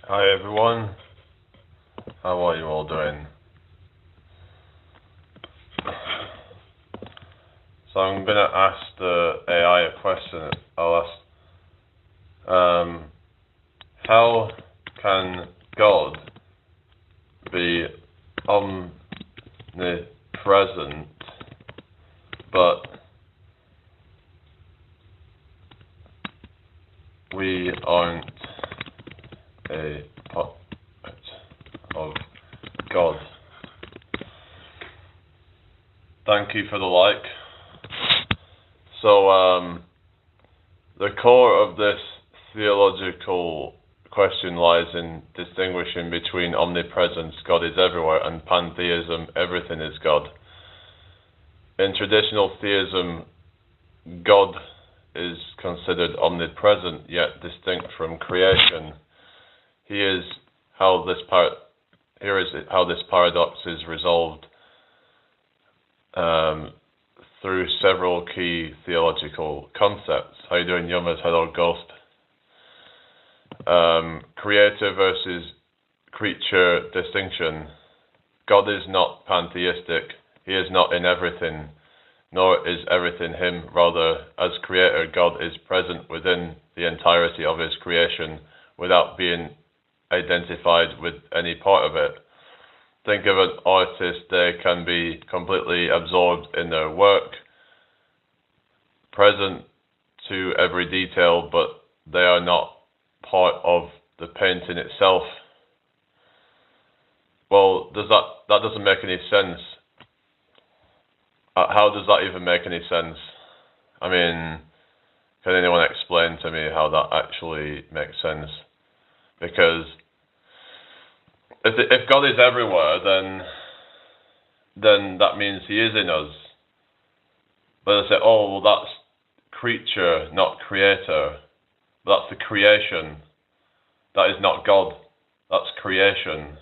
Hi everyone, how are you all doing? So I'm going to ask the AI a question. I'll ask, how can God be omnipresent, but we aren't a part of God? Thank you for the like. So, the core of this theological question lies in distinguishing between omnipresence, God is everywhere, and pantheism, everything is God. In traditional theism, God is considered omnipresent, yet distinct from creation. Here is how this paradox is resolved through several key theological concepts. How you doing, Yumas? Hello, Ghost. Creator versus creature distinction. God is not pantheistic. He is not in everything, nor is everything him. Rather, as creator, God is present within the entirety of his creation without being identified with any part of it. Think of an artist, they can be completely absorbed in their work, present to every detail, but they are not part of the painting itself. Well, that doesn't make any sense. How does that even make any sense? I mean, can anyone explain to me how that actually makes sense? Because if God is everywhere, then that means he is in us. But I say, oh, well, that's creature, not creator. But that's the creation. That is not God. That's creation.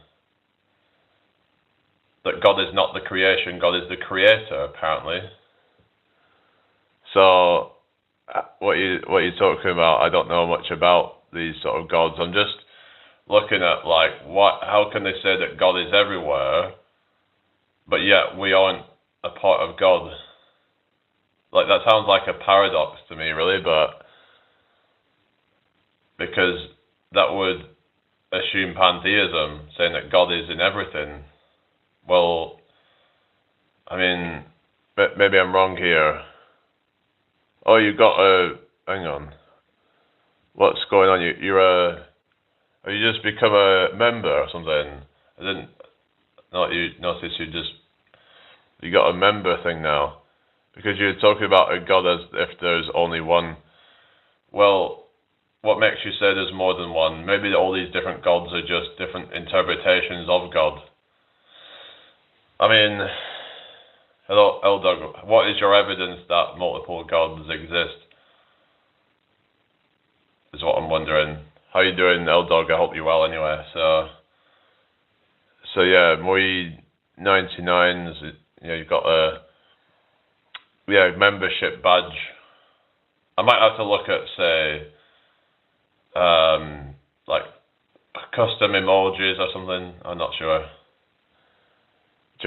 That God is not the creation. God is the creator, apparently. So, what you're talking about, I don't know much about these sort of gods. I'm just looking at how can they say that God is everywhere, but yet we aren't a part of God? Like, that sounds like a paradox to me, really, but because that would assume pantheism, saying that God is in everything. Well, I mean, maybe I'm wrong here. Oh, hang on. What's going on? Have you just become a member or something? I didn't notice you got a member thing now. Because you're talking about a God as if there's only one. Well, what makes you say there's more than one? Maybe all these different gods are just different interpretations of God. I mean, hello, Eldog, what is your evidence that multiple gods exist? Is what I'm wondering. How you doing, Eldog? I hope you're well anyway. So yeah, Moi 99s, you've got a membership badge. I might have to look at, say, like custom emojis or something. I'm not sure.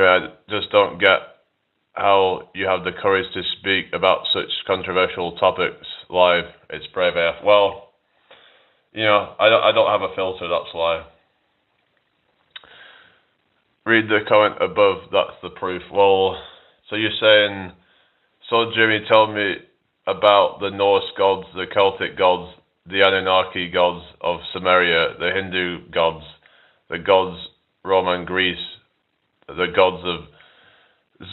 I just don't get how you have the courage to speak about such controversial topics live. It's brave AF. Well, I don't have a filter, that's why. Read the comment above, that's the proof. Well, so you're saying, so Jimmy, tell me about the Norse gods, the Celtic gods, the Anunnaki gods of Sumeria, the Hindu gods, the gods Roman Greece, the gods of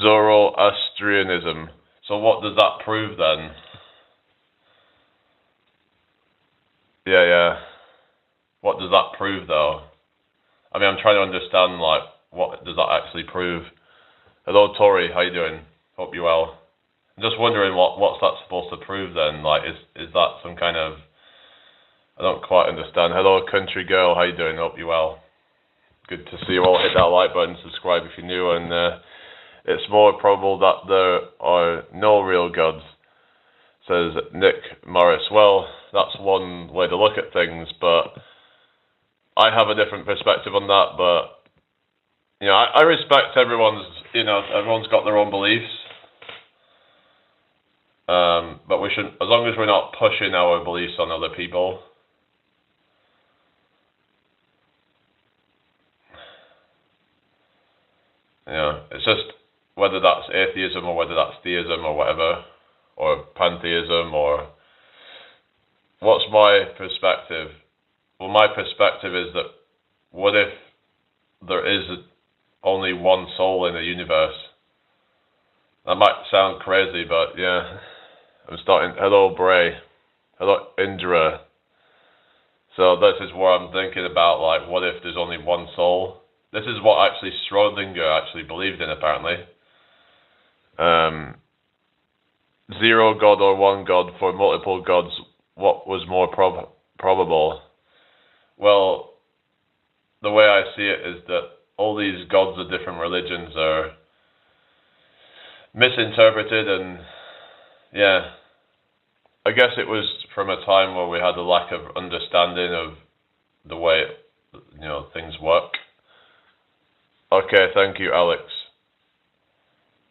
Zoroastrianism. So what does that prove then? Yeah. What does that prove though? I mean, I'm trying to understand, what does that actually prove? Hello, Tori, how you doing? Hope you're well. I'm just wondering what's that supposed to prove then? Is that some kind of... I don't quite understand. Hello, country girl, how you doing? Hope you're well. Good to see you all. Hit that like button, subscribe if you're new, and it's more probable that there are no real gods, says Nick Morris. Well, that's one way to look at things, but I have a different perspective on that, but I respect everyone's. Everyone's got their own beliefs. But we shouldn't, as long as we're not pushing our beliefs on other people. It's just whether that's atheism or whether that's theism or whatever, or pantheism, or what's my perspective? Well, my perspective is that what if there is only one soul in the universe? That might sound crazy, but yeah. I'm starting. Hello, Bray. Hello, Indra. So this is what I'm thinking about, like, what if there's only one soul? This is what actually Schrodinger actually believed in, apparently. Zero God or one God for multiple gods, what was more probable? Well, the way I see it is that all these gods of different religions are misinterpreted, and I guess it was from a time where we had a lack of understanding of the way things work. Okay, thank you, Alex.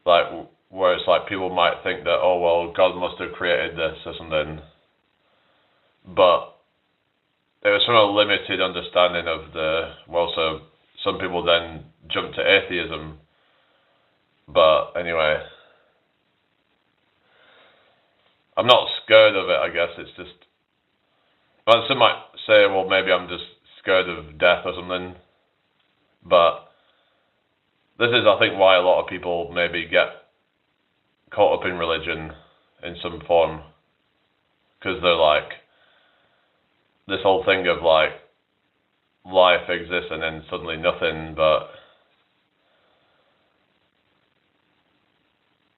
Like, where it's like people might think that, oh well, God must have created this or something, but it was from a limited understanding of so some people then jump to atheism. But anyway, I'm not scared of it, I guess. It's just, well, some might say, well, maybe I'm just scared of death or something. But this is, I think, why a lot of people maybe get caught up in religion in some form. Because they're like, this whole thing of like, life exists and then suddenly nothing, but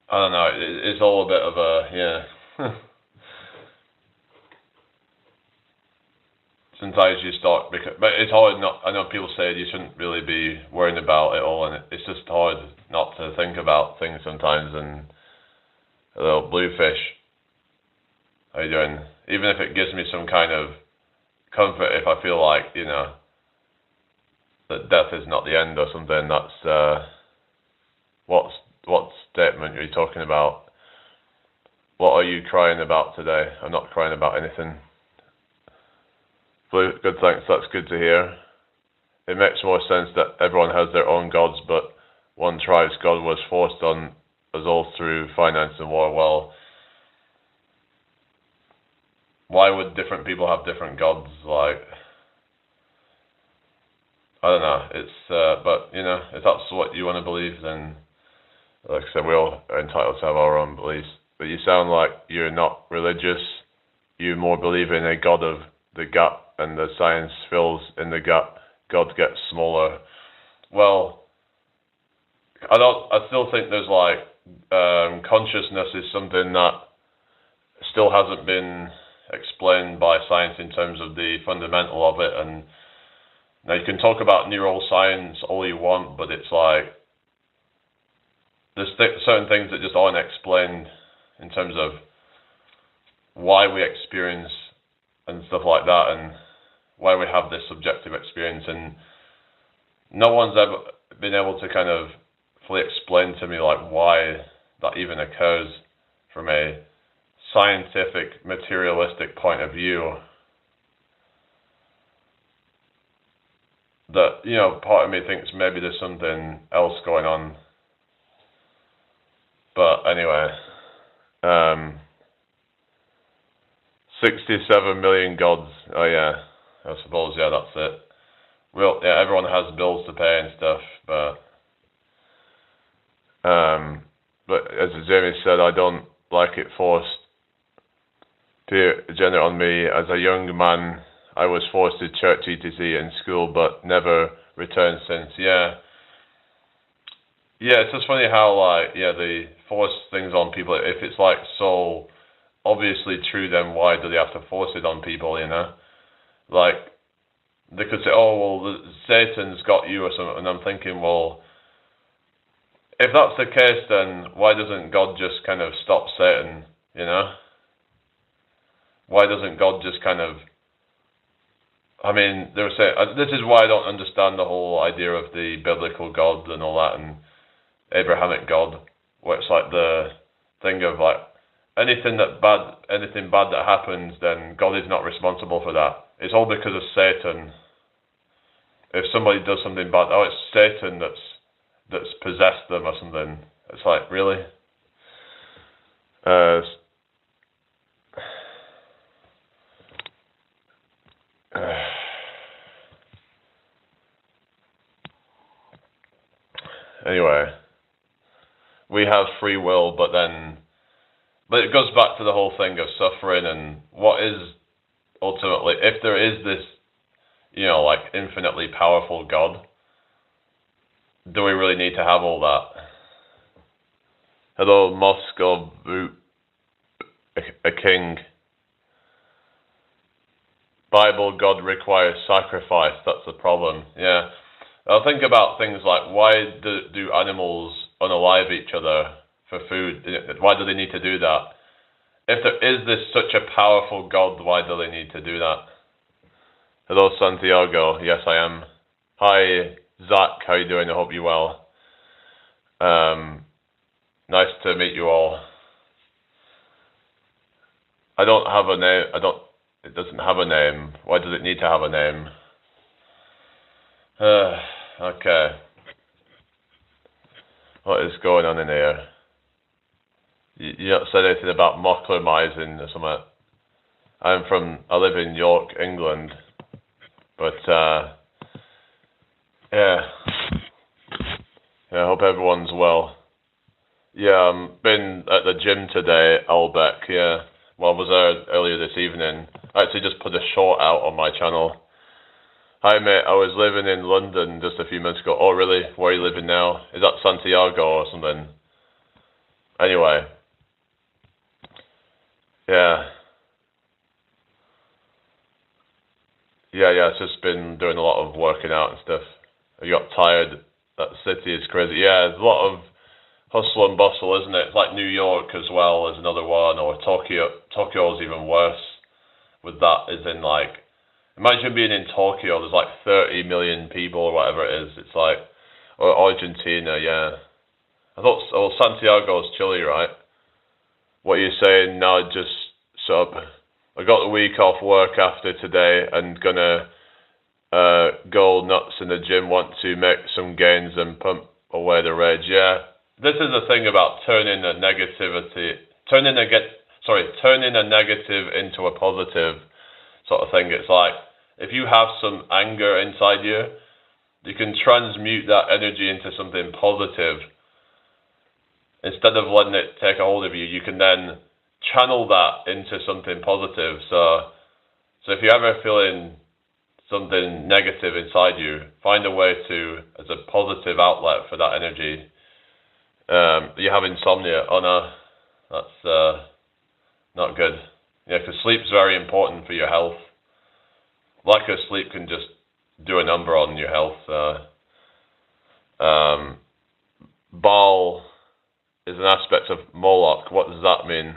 I don't know, it's all a bit of a, Sometimes you start, but it's hard not, I know people say you shouldn't really be worrying about it all, and it's just hard not to think about things sometimes. And a little bluefish, how you doing? Even if it gives me some kind of comfort, if I feel like, that death is not the end or something, that's, what statement are you talking about? What are you crying about today? I'm not crying about anything. Good, thanks, that's good to hear. It makes more sense that everyone has their own gods, but one tribe's god was forced on us all through finance and war. Well, why would different people have different gods? Like, I don't know. It's but if that's what you want to believe, then like I said, we all are entitled to have our own beliefs. But you sound like you're not religious. You more believe in a god of the gut, and the science fills in the gut. God gets smaller. Well, I still think there's like consciousness is something that still hasn't been explained by science in terms of the fundamental of it. And now you can talk about neuroscience all you want, but it's like there's certain things that just aren't explained in terms of why we experience and stuff like that, and why we have this subjective experience. And no one's ever been able to kind of fully explain to me like why that even occurs from a scientific, materialistic point of view. That, part of me thinks maybe there's something else going on. But anyway, 67 million gods. Oh yeah, I suppose, yeah, that's it. Well, yeah, everyone has bills to pay and stuff, but as Jamie said, I don't like it forced to gender on me. As a young man, I was forced to church etc. in school, but never returned since. Yeah, it's just funny how they force things on people. If it's like so obviously true, then why do they have to force it on people? Like they could say, oh well, Satan's got you or something, and I'm thinking, well, if that's the case, then why doesn't God just kind of stop Satan? Why doesn't God just kind of I mean, they were saying this is why I don't understand the whole idea of the biblical God and all that, and Abrahamic God, where it's like the thing of like anything bad that happens, then God is not responsible for that. It's all because of Satan. If somebody does something bad, oh, it's Satan that's possessed them or something. It's like, really? Anyway, we have free will, but it goes back to the whole thing of suffering and what is ultimately, if there is this, like infinitely powerful God, do we really need to have all that? Hello, Moscow, a king. Bible, God requires sacrifice. That's the problem. Yeah. I'll think about things like, why do animals unalive each other for food? Why do they need to do that? If there is this such a powerful God, why do they need to do that? Hello, Santiago. Yes, I am. Hi, Zach. How you doing? I hope you're well. Nice to meet you all. I don't have a name. It doesn't have a name. Why does it need to have a name? Okay. What is going on in here? You not said anything about mocklermising or something. I live in York, England. But, yeah. I hope everyone's well. Yeah, been at the gym today, Albeck, yeah. Well, I was there earlier this evening. I actually just put a short out on my channel. Hi, mate. I was living in London just a few minutes ago. Oh, really? Where are you living now? Is that Santiago or something? Anyway. Yeah. Yeah, it's just been doing a lot of working out and stuff. I got tired. That city is crazy. Yeah, there's a lot of hustle and bustle, isn't it? It's like New York as well as another one, or Tokyo. Tokyo's even worse with that, as in like, imagine being in Tokyo, there's like 30 million people or whatever it is. It's like, or Argentina, yeah. I thought, Santiago's Chile, right? What are you saying? No, just sub. I got the week off work after today and gonna go nuts in the gym, want to make some gains and pump away the rage. Yeah. This is the thing about turning a negative into a positive sort of thing. It's like, if you have some anger inside you, you can transmute that energy into something positive. Instead of letting it take a hold of you, you can then channel that into something positive. So if you're ever feeling something negative inside you, find a way to, as a positive outlet for that energy. You have insomnia. Oh no, that's not good. Yeah, because sleep's very important for your health. Lack of sleep can just do a number on your health. Baal is an aspect of Moloch. What does that mean?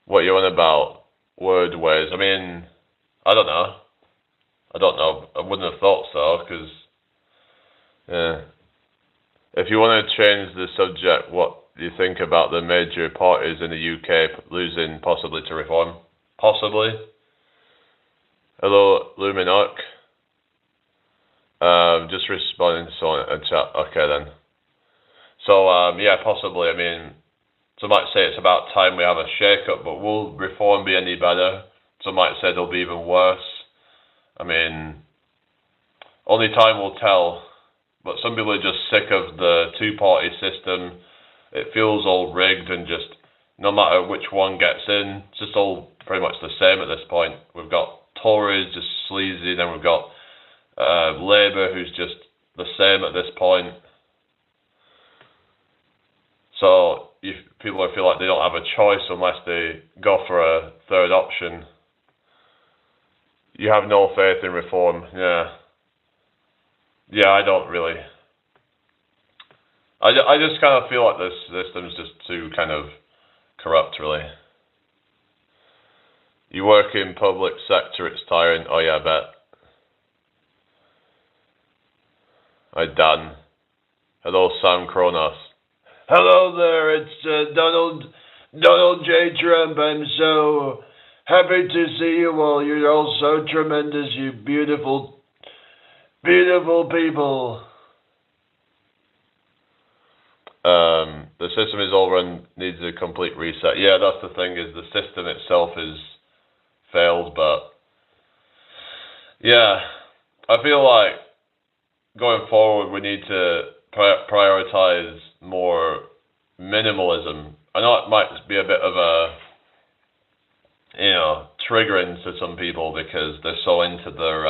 What are you on about? Word ways. I mean, I don't know. I wouldn't have thought so, because, yeah. If you want to change the subject, what do you think about the major parties in the UK losing possibly to reform? Possibly. Hello, Luminarch. Just responding to someone in chat. Okay then. So, yeah, possibly. I mean, some might say it's about time we have a shake-up, but will reform be any better? Some might say it'll be even worse. I mean, only time will tell. But some people are just sick of the two-party system. It feels all rigged, and just no matter which one gets in, it's just all pretty much the same at this point. We've got Tories just sleazy, then we've got Labour who's just the same at this point. So people feel like they don't have a choice unless they go for a third option. You have no faith in reform, yeah. Yeah, I don't really. I just kind of feel like this system's just too kind of corrupt, really. You work in public sector, it's tiring. Oh yeah, I bet. Hi Dan. Hello Sam Kronos. Hello there, it's Donald J. Trump. I'm so happy to see you all. You're all so tremendous, you beautiful, beautiful people. The system is all run, needs a complete reset. Yeah, that's the thing, is the system itself is failed, but yeah, I feel like going forward we need to prioritize more minimalism. I know it might be a bit of a, triggering to some people because they're so into their,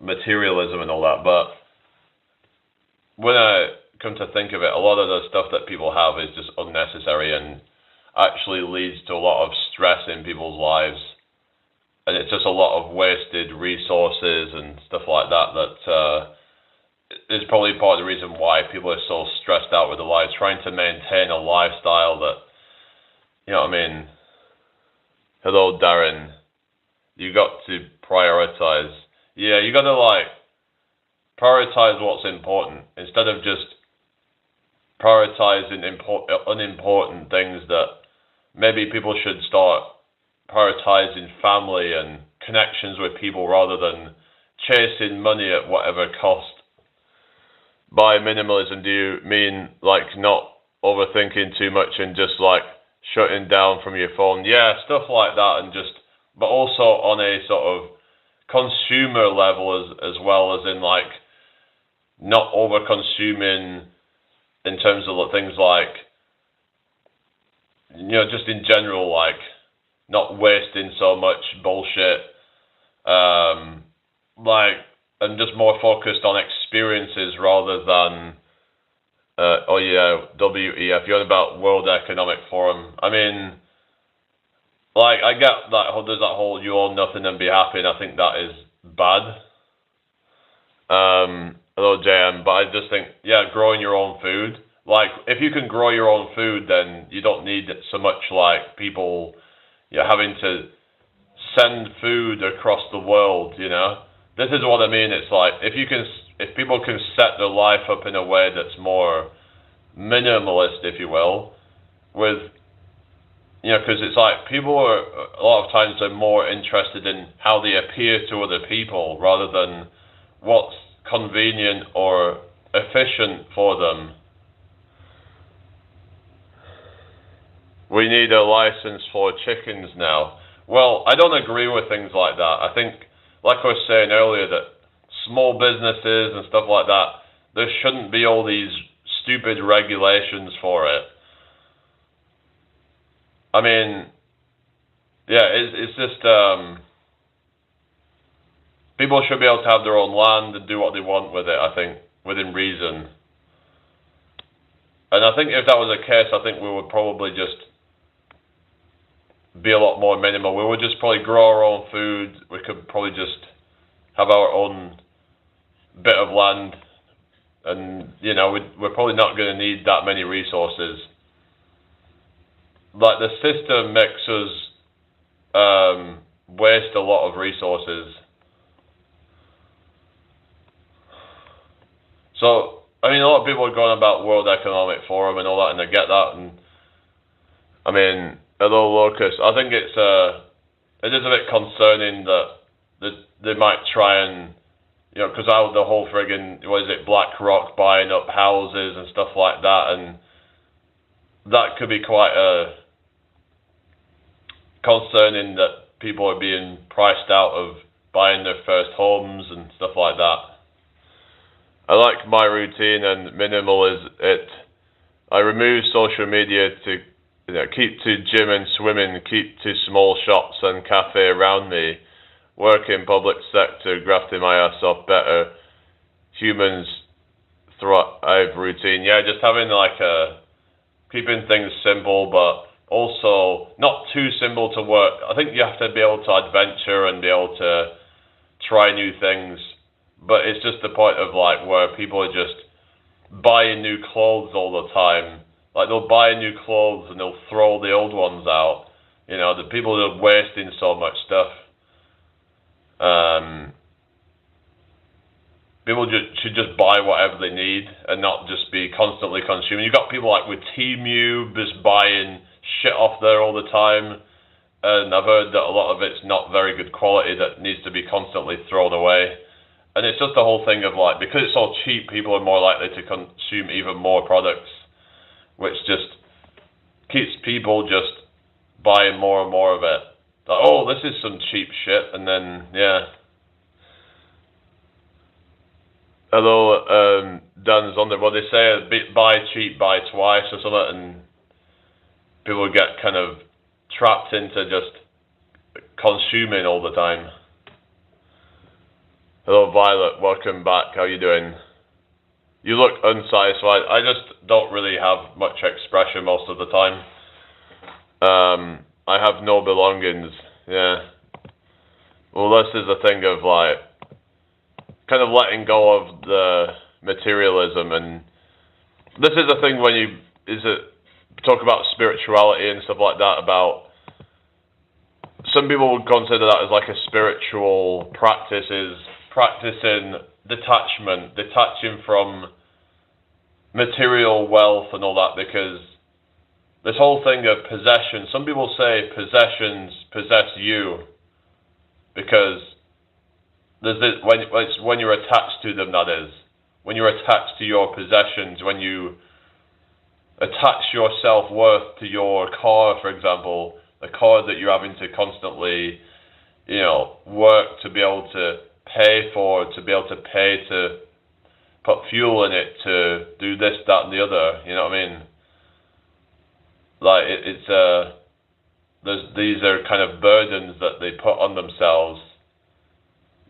materialism and all that, but when I come to think of it, a lot of the stuff that people have is just unnecessary and actually leads to a lot of stress in people's lives, and it's just a lot of wasted resources and stuff like that is probably part of the reason why people are so stressed out with their lives, trying to maintain a lifestyle that, hello Darren, you got to prioritize. Yeah, you got to prioritize what's important instead of just prioritizing unimportant things. That maybe people should start prioritizing family and connections with people rather than chasing money at whatever cost. By minimalism, do you mean not overthinking too much and just shutting down from your phone? Yeah, stuff like that, and but also on a sort of consumer level as well, as in not over consuming in terms of things just in general, not wasting so much bullshit, and just more focused on experiences rather than WEF. You're on about World Economic Forum. I mean, I get that there's that whole you own nothing and be happy, and I think that is bad. Hello JM, but I just think, growing your own food. If you can grow your own food, then you don't need so much people having to send food across the world, This is what I mean. It's if people can set their life up in a way that's more minimalist, if you will, with, because it's people are, a lot of times they're more interested in how they appear to other people rather than what's convenient or efficient for them. We need a license for chickens now. Well, I don't agree with things like that. I think, like I was saying earlier, that small businesses and stuff like that, there shouldn't be all these stupid regulations for it. I mean, it's just, people should be able to have their own land and do what they want with it, I think, within reason. And I think if that was the case, I think we would probably just be a lot more minimal. We would just probably grow our own food. We could probably just have our own bit of land, and we're probably not going to need that many resources. The system makes us waste a lot of resources. So I mean, a lot of people are going about World Economic Forum and all that, and I get that. And I mean, hello Locust. I think it is a bit concerning that they might try and, because the whole friggin', what is it, BlackRock buying up houses and stuff like that, and that could be quite concerning that people are being priced out of buying their first homes and stuff like that. I like my routine, and minimal is it. I remove social media to keep to gym and swimming, keep to small shops and cafe around me, work in public sector, grafting my ass off, better humans thrive routine. Yeah, just having keeping things simple, but also not too simple to work. I think you have to be able to adventure and be able to try new things. But it's just the point of where people are just buying new clothes all the time. They'll buy new clothes and they'll throw the old ones out. You know, the people that are wasting so much stuff. People should just buy whatever they need and not just be constantly consuming. You've got people like with Temu just buying shit off there all the time. And I've heard that a lot of it's not very good quality that needs to be constantly thrown away. And it's just the whole thing of like, because it's all cheap, people are more likely to consume even more products, which just keeps people just buying more and more of it. Like, oh, this is some cheap shit, and then, yeah. Although Dan's on there, well, they say buy cheap, buy twice or something, and people get kind of trapped into just consuming all the time. Hello, Violet, welcome back. How you doing? You look unsatisfied. I just don't really have much expression most of the time. I have no belongings. Yeah. Well, this is a thing of like kind of letting go of the materialism, and this is a thing when you talk about spirituality and stuff like that. About some people would consider that as like a spiritual practice, is practicing detachment, detaching from material wealth and all that, because this whole thing of possession, some people say possessions possess you, because there's this, when you're attached to them, that is. When you're attached to your possessions, when you attach your self-worth to your car, for example, the car that you're having to constantly, you know, work to be able to pay for, to be able to pay to put fuel in it, to do this, that, and the other, you know what I mean? Like, these are kind of burdens that they put on themselves.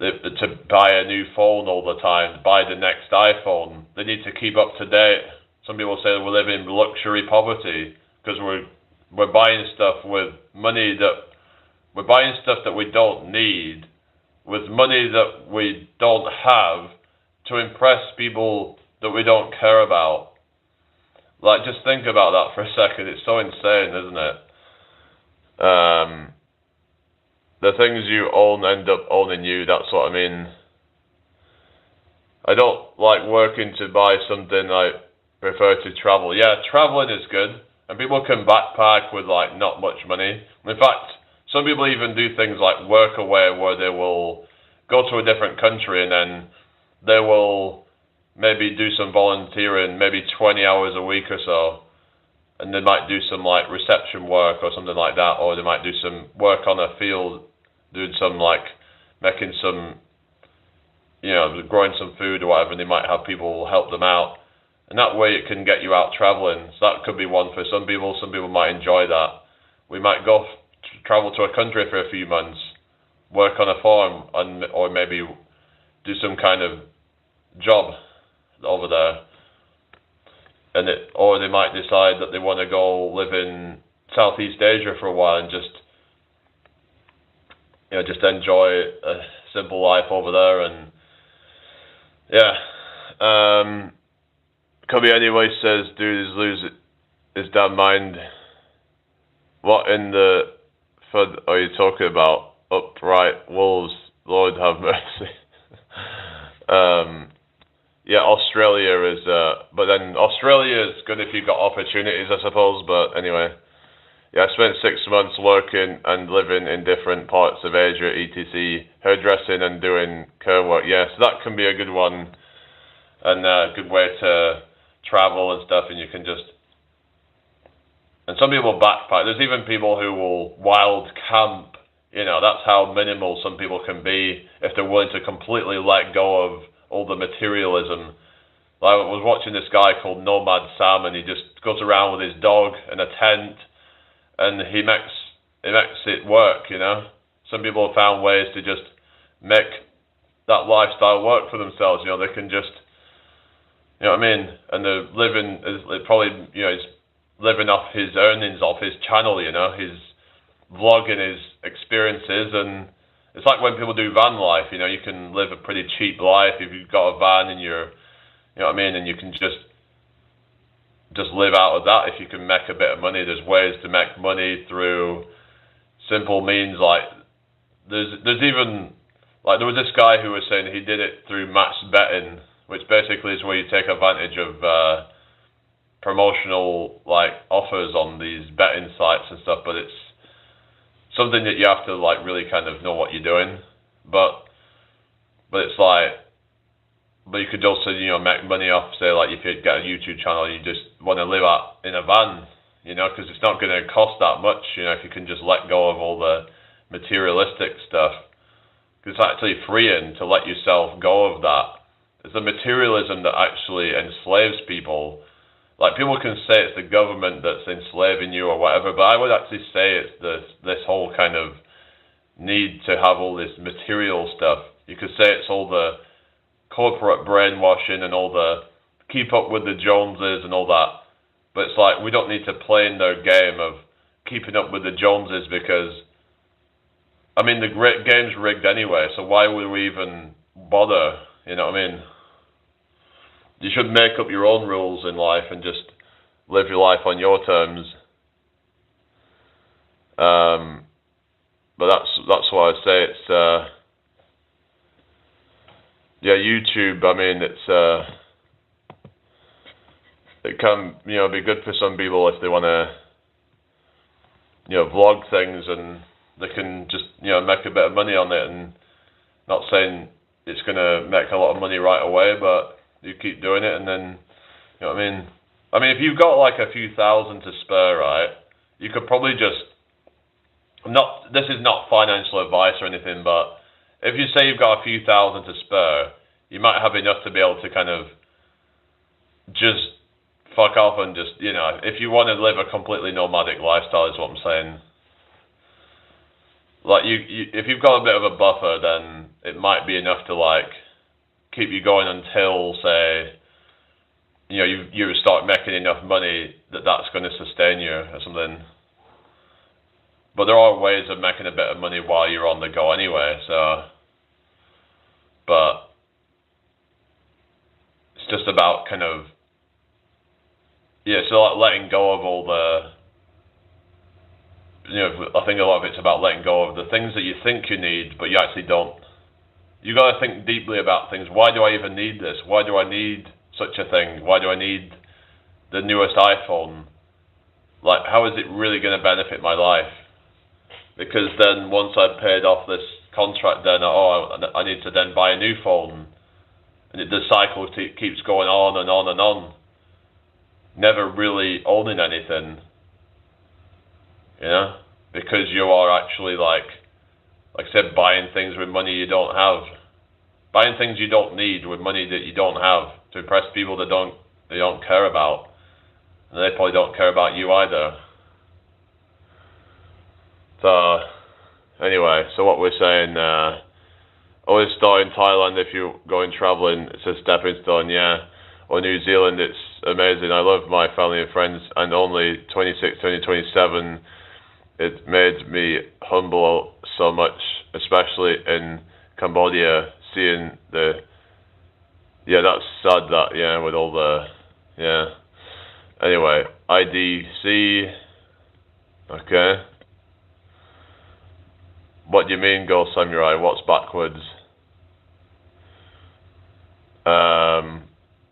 To buy a new phone all the time, buy the next iPhone. They need to keep up to date. Some people say we live in luxury poverty because we're buying stuff with money we're buying stuff that we don't need, with money that we don't have, to impress people that we don't care about. Like, just think about that for a second. It's so insane, isn't it? The things you own end up owning you, that's what I mean. I don't like working to buy something. I prefer to travel. Yeah, traveling is good. And people can backpack with like not much money. In fact, some people even do things like work away, where they will go to a different country and then they will maybe do some volunteering, maybe 20 hours a week or so. And they might do some like reception work or something like that, or they might do some work on a field, doing some like making some, you know, growing some food or whatever, and they might have people help them out. And that way it can get you out traveling. So that could be one for some people. Some people might enjoy that. We might go travel to a country for a few months, work on a farm, or maybe do some kind of job over there. Or they might decide that they want to go live in Southeast Asia for a while and just enjoy a simple life over there. And yeah, Cubby anyway says, dude is lose his damn mind. What in the FUD are you talking about? Upright wolves, Lord have mercy. Yeah, Australia is, but then Australia is good if you've got opportunities, I suppose. But anyway, yeah, I spent 6 months working and living in different parts of Asia, etc., hairdressing and doing care work. Yeah, so that can be a good one, and a good way to travel and stuff. And you can just, and some people backpack. There's even people who will wild camp. You know, that's how minimal some people can be if they're willing to completely let go of all the materialism. Like, I was watching this guy called Nomad Sam, and he just goes around with his dog in a tent, and he makes it work, you know. Some people have found ways to just make that lifestyle work for themselves. You know, they can just, you know what I mean? And they're living, probably, you know, he's living off his earnings off his channel, you know, his vlogging his experiences. And it's like when people do van life, you know, you can live a pretty cheap life if you've got a van and you're, you know what I mean, and you can just live out of that if you can make a bit of money. There's ways to make money through simple means, like there's even like there was this guy who was saying he did it through match betting, which basically is where you take advantage of promotional like offers on these betting sites and stuff, but it's something that you have to like really kind of know what you're doing. But it's like, but you could also, you know, make money off, say, like if you get a YouTube channel and you just want to live in a van, you know, because it's not going to cost that much, you know, if you can just let go of all the materialistic stuff. Because it's actually freeing to let yourself go of that. It's the materialism that actually enslaves people. Like, people can say it's the government that's enslaving you or whatever, but I would actually say it's this whole kind of need to have all this material stuff. You could say it's all the corporate brainwashing and all the keep up with the Joneses and all that. But it's like, we don't need to play in their game of keeping up with the Joneses, because, I mean, the great game's rigged anyway, so why would we even bother? You know what I mean? You should make up your own rules in life and just live your life on your terms. But that's why I say it's yeah, YouTube. I mean, it can, you know, be good for some people if they want to, you know, vlog things, and they can just, you know, make a bit of money on it. And not saying it's going to make a lot of money right away, but you keep doing it, and then, you know what I mean? I mean, if you've got like a few thousand to spare, right, you could probably just, this is not financial advice or anything, but if you say you've got a few thousand to spare, you might have enough to be able to kind of just fuck off and just, you know, if you want to live a completely nomadic lifestyle is what I'm saying. Like, you if you've got a bit of a buffer, then it might be enough to, like, keep you going until, say, you know, you start making enough money that's going to sustain you or something. But there are ways of making a bit of money while you're on the go anyway, so. But it's just about kind of, yeah, so like letting go of all the, you know, I think a lot of it's about letting go of the things that you think you need, but you actually don't. You got to think deeply about things. Why do I even need this? Why do I need such a thing? Why do I need the newest iPhone? Like, how is it really going to benefit my life? Because then once I've paid off this contract, then I need to then buy a new phone, and the cycle keeps going on and on and on. Never really owning anything, you know, because you are actually like I said, buying things with money you don't have, buying things you don't need with money that you don't have to impress people that they don't care about, and they probably don't care about you either. So anyway, so what we're saying, always start in Thailand if you're going traveling. It's a stepping stone, yeah. Or New Zealand, it's amazing. I love my family and friends, and only 26, 27. It made me humble so much, especially in Cambodia, seeing yeah, that's sad that, yeah, with all the, yeah. Anyway, IDC, okay. What do you mean, Ghost Samurai? What's backwards?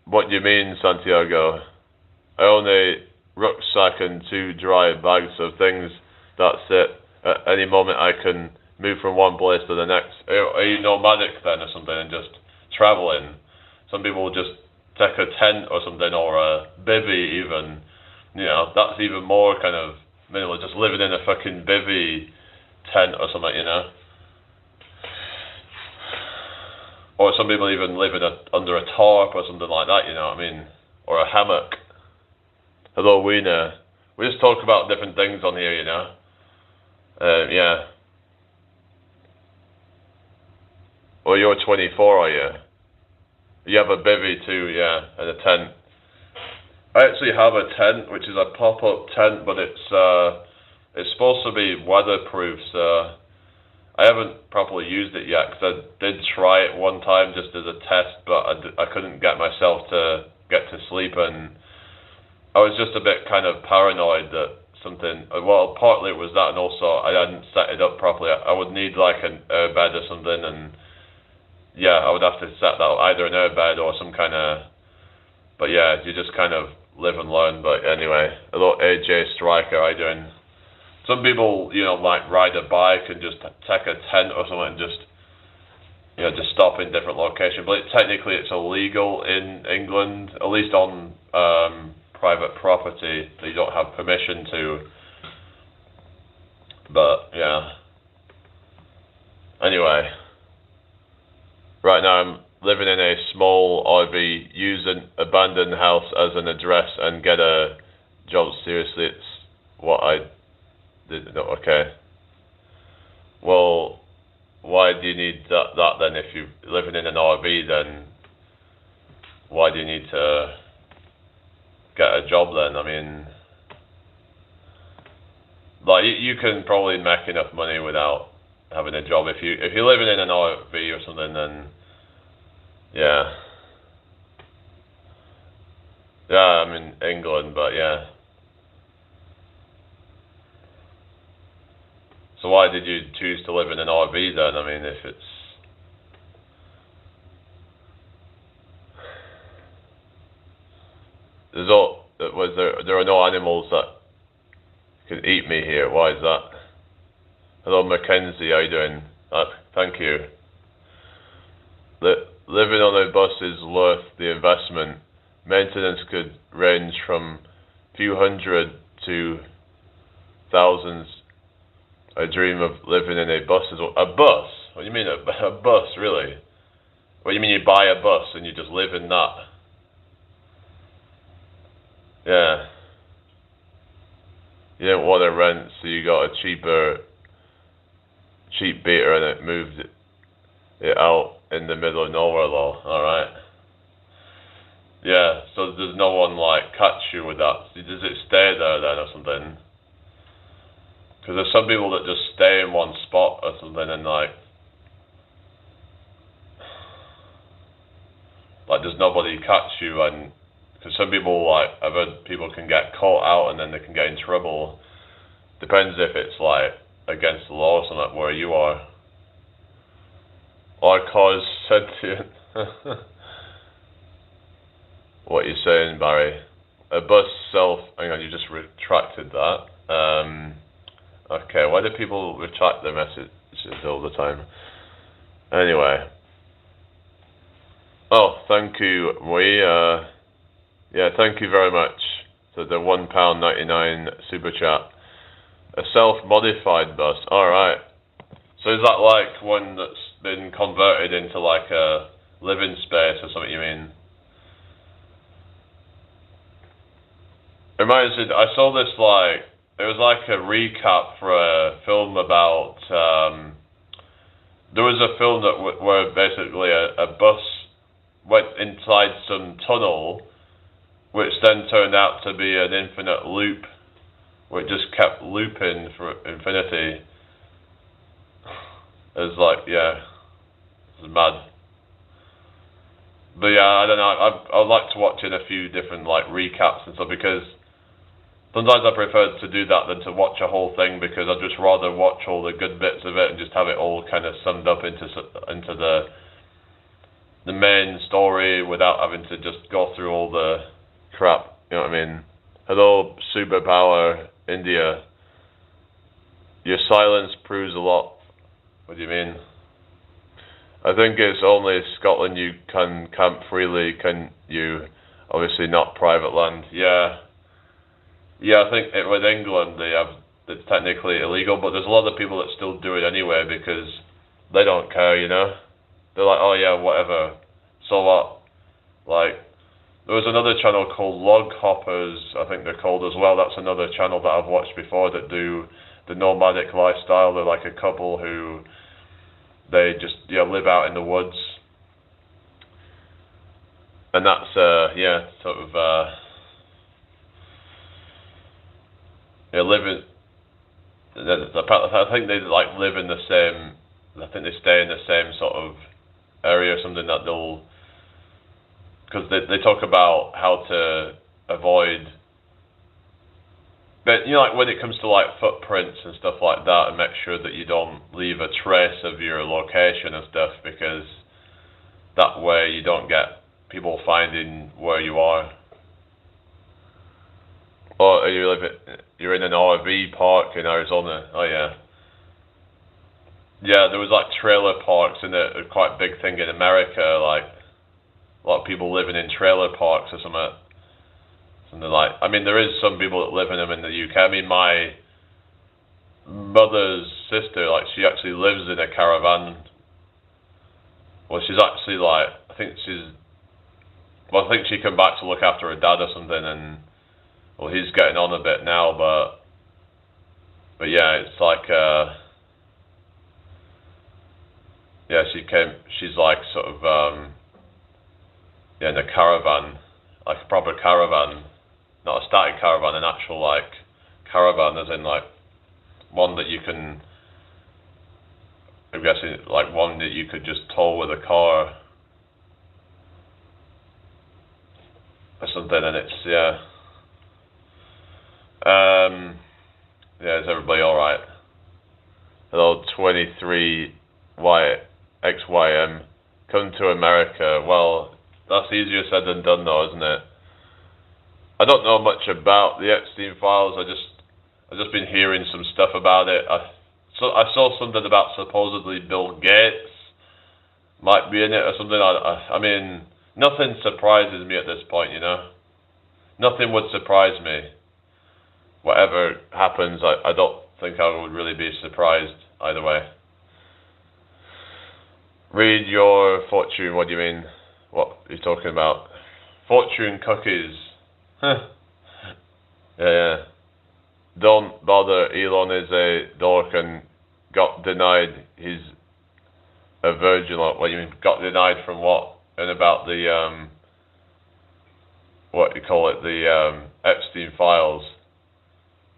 What do you mean, Santiago? I own a rucksack and 2 dry bags of things. That's it. At any moment I can move from one place to the next. Are you nomadic then or something and just traveling? Some people will just take a tent or something, or a bivvy even. You know, that's even more kind of minimal, just living in a fucking bivvy tent or something, you know. Or some people even live under a tarp or something like that, you know what I mean? Or a hammock. Hello, Weena. We just talk about different things on here, you know. Yeah. Well, you're 24, are you? You have a bivvy too, yeah, and a tent. I actually have a tent, which is a pop-up tent, but it's supposed to be weatherproof, so I haven't properly used it yet, because I did try it one time just as a test, but I couldn't get myself to get to sleep, and I was just a bit kind of paranoid that something. Well, partly it was that, and also I hadn't set it up properly. I would need like an airbed or something, and yeah, I would have to set that either an airbed or some kind of. But yeah, you just kind of live and learn. But anyway, hello AJ Striker, how you doing? Some people, like ride a bike and just take a tent or something and just stop in different locations. But technically it's illegal in England, at least on private property. That you don't have permission to. But yeah. Anyway. Right now I'm living in a small RV, use an abandoned house as an address and get a job. Seriously, it's what I did. No, okay. Well, why do you need that then? If you're living in an RV, then why do you need to get a job then? I mean, like you can probably make enough money without having a job. If you're living in an RV or something, then yeah, I'm in England, but yeah. So why did you choose to live in an RV then? I mean, if it's there are no animals that could eat me here. Why is that? Hello, Mackenzie. How you doing? Thank you. Living on a bus is worth the investment. Maintenance could range from few hundred to thousands. I dream of living in a bus as well. A bus? What do you mean a bus, really? What do you mean you buy a bus and you just live in that? Yeah. You didn't want to rent, so you got a cheap beater and it moved it out in the middle of nowhere, though. Alright. Yeah, so does no one like catch you with that? Does it stay there then or something? Because there's some people that just stay in one spot or something and like does nobody catch you? And because some people, like, I've heard people can get caught out and then they can get in trouble. Depends if it's like against the law or something where you are. Or cause sentient. What are you saying, Barry? A bus hang on, you just retracted that. Okay, why do people retract their messages all the time? Anyway. Oh, thank you, Mui. Yeah, thank you very much for the £1.99 super chat. A self-modified bus. Alright. So is that like one that's been converted into like a living space or something, you mean? It reminds me, I saw this like, it was like a recap for a film about, there was a film that where basically a bus went inside some tunnel, which then turned out to be an infinite loop, where it just kept looping for infinity. It's like, yeah, it's mad. But yeah, I don't know, I'd like to watch in a few different like recaps and stuff, because sometimes I prefer to do that than to watch a whole thing, because I'd just rather watch all the good bits of it and just have it all kind of summed up into the main story without having to just go through all the crap, you know what I mean? Hello, Superpower India. Your silence proves a lot. What do you mean? I think it's only Scotland you can camp freely, can you? Obviously not private land. Yeah. Yeah, I think with England it's technically illegal, but there's a lot of people that still do it anyway because they don't care, you know? They're like, oh yeah, whatever. So what? Like, there was another channel called Log Hoppers, I think they're called as well. That's another channel that I've watched before that do the nomadic lifestyle. They're like a couple who they just live out in the woods, and that's sort of living. I think they like live in the same. I think they stay in the same sort of area or something, that they'll, because they talk about how to avoid But like when it comes to like footprints and stuff like that, and make sure that you don't leave a trace of your location and stuff, because that way you don't get people finding where you are. Oh, you're in an RV park in Arizona. Oh yeah. Yeah, there was like trailer parks and a quite big thing in America, like a lot of people living in trailer parks or something. Something like, I mean, there is some people that live in them in the UK. I mean, my mother's sister, like, she actually lives in a caravan. Well, she's actually like, I think she came back to look after her dad or something, and well, he's getting on a bit now, but yeah, it's like, yeah, she's like sort of, yeah, in a caravan, like a proper caravan, not a static caravan, an actual like caravan, as in like one that you can, I'm guessing like one that you could just tow with a car or something, and it's yeah, is everybody all right? Hello, 23YXYM. Come to America. Well, that's easier said than done, though, isn't it? I don't know much about the Epstein files. I've just been hearing some stuff about it. I saw something about supposedly Bill Gates might be in it or something. I mean, nothing surprises me at this point, you know. Nothing would surprise me. Whatever happens, I don't think I would really be surprised either way. Read your fortune. What do you mean? What are you talking about? Fortune cookies. Huh. Yeah. Don't bother. Elon is a dork and got denied. He's a virgin. What do you mean? Got denied from what? And about the what do you call it? The Epstein files.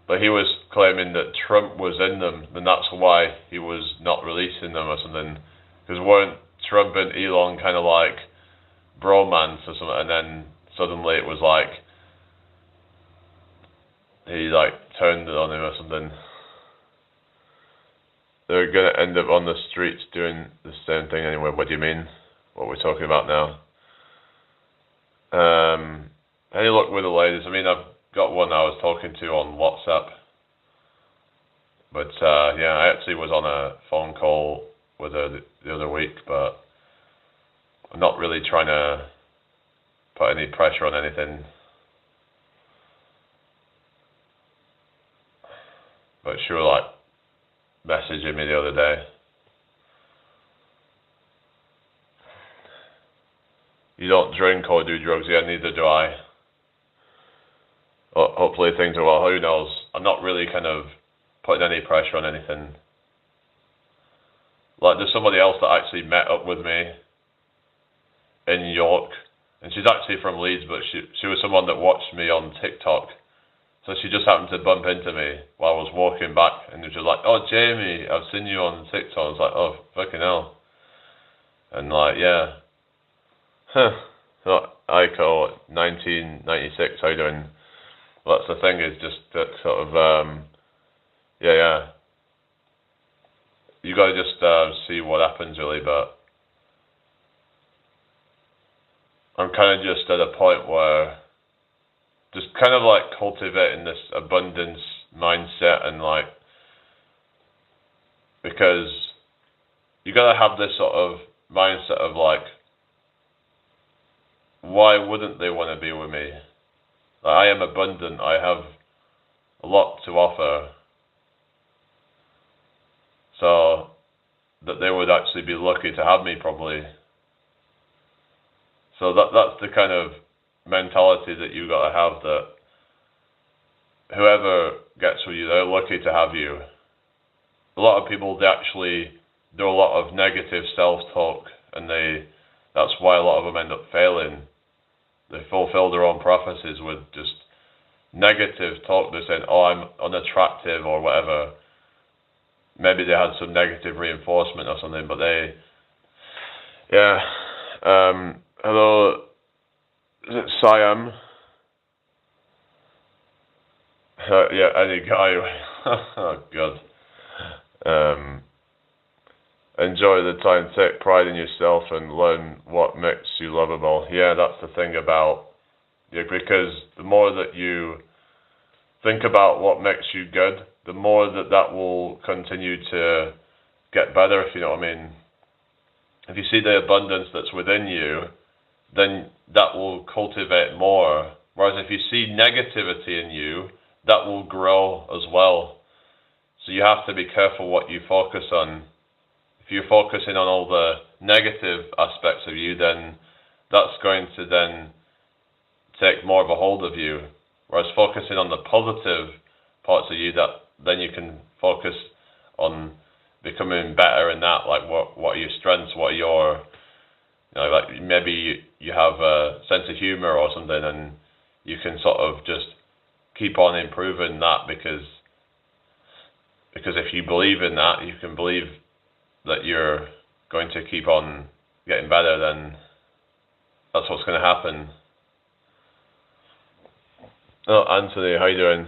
But he was claiming that Trump was in them, and that's why he was not releasing them or something. Because weren't Trump and Elon kind of like bromance or something, and then suddenly it was like he like turned it on him or something. They're gonna end up on the streets doing the same thing anyway. What do you mean? What we're talking about now? Any luck with the ladies? I mean, I've got one I was talking to on WhatsApp, but yeah, I actually was on a phone call with her the other week, but I'm not really trying to put any pressure on anything. But she was like messaging me the other day. You don't drink or do drugs? Yeah, neither do I. Well, hopefully things are well. Who knows? I'm not really kind of putting any pressure on anything. Like, there's somebody else that actually met up with me in York, and she's actually from Leeds, but she was someone that watched me on TikTok. So she just happened to bump into me while I was walking back, and she was like, "Oh, Jamie, I've seen you on TikTok." I was like, "Oh, fucking hell." And like, yeah. Huh. So, Aiko, 1996, how you doing? Well, that's the thing, is just that sort of, yeah. You gotta just see what happens, really, but I'm kind of just at a point where just kind of like cultivating this abundance mindset, and like, because you gotta have this sort of mindset of like, why wouldn't they want to be with me? Like, I am abundant. I have a lot to offer. So that they would actually be lucky to have me, probably. So that's the kind of mentality that you got to have, that whoever gets with you, they're lucky to have you. A lot of people, they actually do a lot of negative self-talk, and that's why a lot of them end up failing. They fulfill their own prophecies with just negative talk. They're saying, "Oh, I'm unattractive," or whatever. Maybe they had some negative reinforcement or something, but yeah. Hello, is it Siam? Yeah, any guy. Oh God. Um, Enjoy the time, take pride in yourself, and learn what makes you lovable. Yeah, that's the thing about because the more that you think about what makes you good, the more that that will continue to get better. If you know what I mean. If you see the abundance that's within you, then that will cultivate more. Whereas if you see negativity in you, that will grow as well. So you have to be careful what you focus on. If you're focusing on all the negative aspects of you, then that's going to then take more of a hold of you. Whereas focusing on the positive parts of you, that then you can focus on becoming better in that. Like what are your strengths? What are your like maybe you have a sense of humor or something, and you can sort of just keep on improving that because if you believe in that, you can believe that you're going to keep on getting better, then that's what's going to happen. Oh, Anthony, how you doing?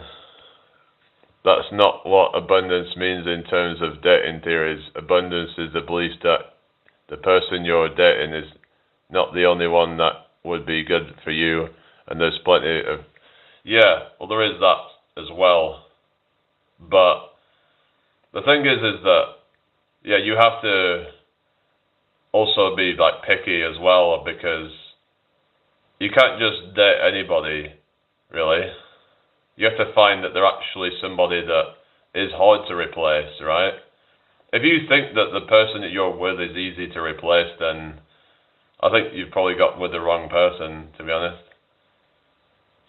That's not what abundance means in terms of dating theories. Abundance is the belief that the person you're dating is not the only one that would be good for you, and there's plenty of... Yeah, well, there is that as well. But the thing is that, yeah, you have to also be, like, picky as well, because you can't just date anybody, really. You have to find that they're actually somebody that is hard to replace, right? If you think that the person that you're with is easy to replace, then I think you've probably got with the wrong person, to be honest.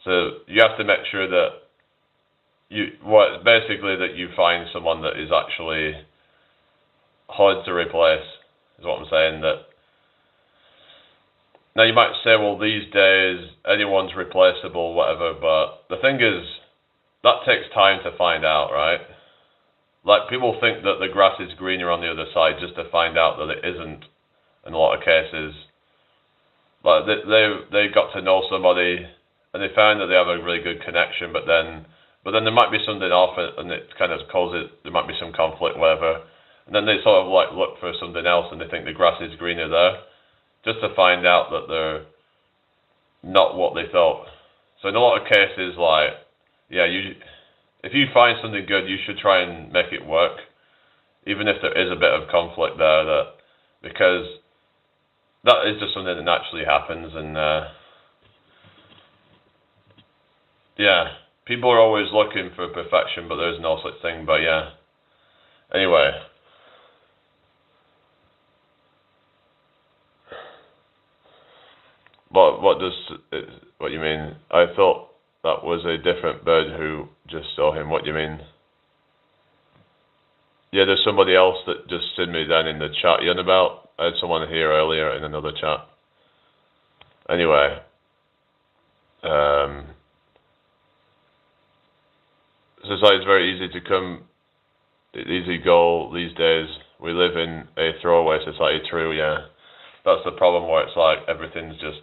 So you have to make sure that basically that you find someone that is actually hard to replace, is what I'm saying. That now you might say, well, these days anyone's replaceable, whatever, but the thing is, that takes time to find out, right? Like, people think that the grass is greener on the other side just to find out that it isn't in a lot of cases. Like, they got to know somebody and they found that they have a really good connection, but then there might be something off and it kind of causes, there might be some conflict, whatever. And then they sort of like look for something else and they think the grass is greener there, just to find out that they're not what they thought. So in a lot of cases, like, yeah, if you find something good, you should try and make it work, even if there is a bit of conflict there, because that is just something that naturally happens. And yeah, people are always looking for perfection, but there's no such thing. But yeah, anyway. What you mean? I thought that was a different bird who just saw him. What do you mean? Yeah, there's somebody else that just sent me down in the chat. You know about? I had someone here earlier in another chat. Anyway, society is very easy to come, easy goal these days. We live in a throwaway society. True, yeah. That's the problem, where it's like everything's just,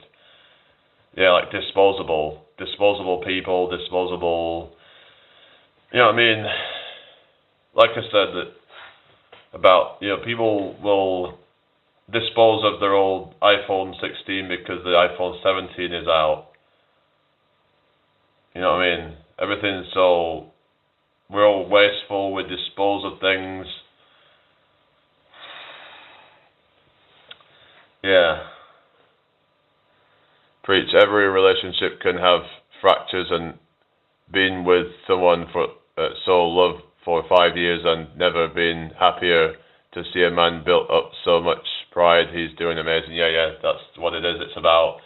yeah, like disposable people, disposable. You know what I mean? Like I said, that about, people will dispose of their old iPhone 16 because the iPhone 17 is out. You know what I mean? Everything's so, we're all wasteful, we dispose of things. Yeah. Preach. Every relationship can have fractures, and being with someone for so love for 5 years and never been happier to see a man built up so much pride. He's doing amazing. Yeah, that's what it is. It's about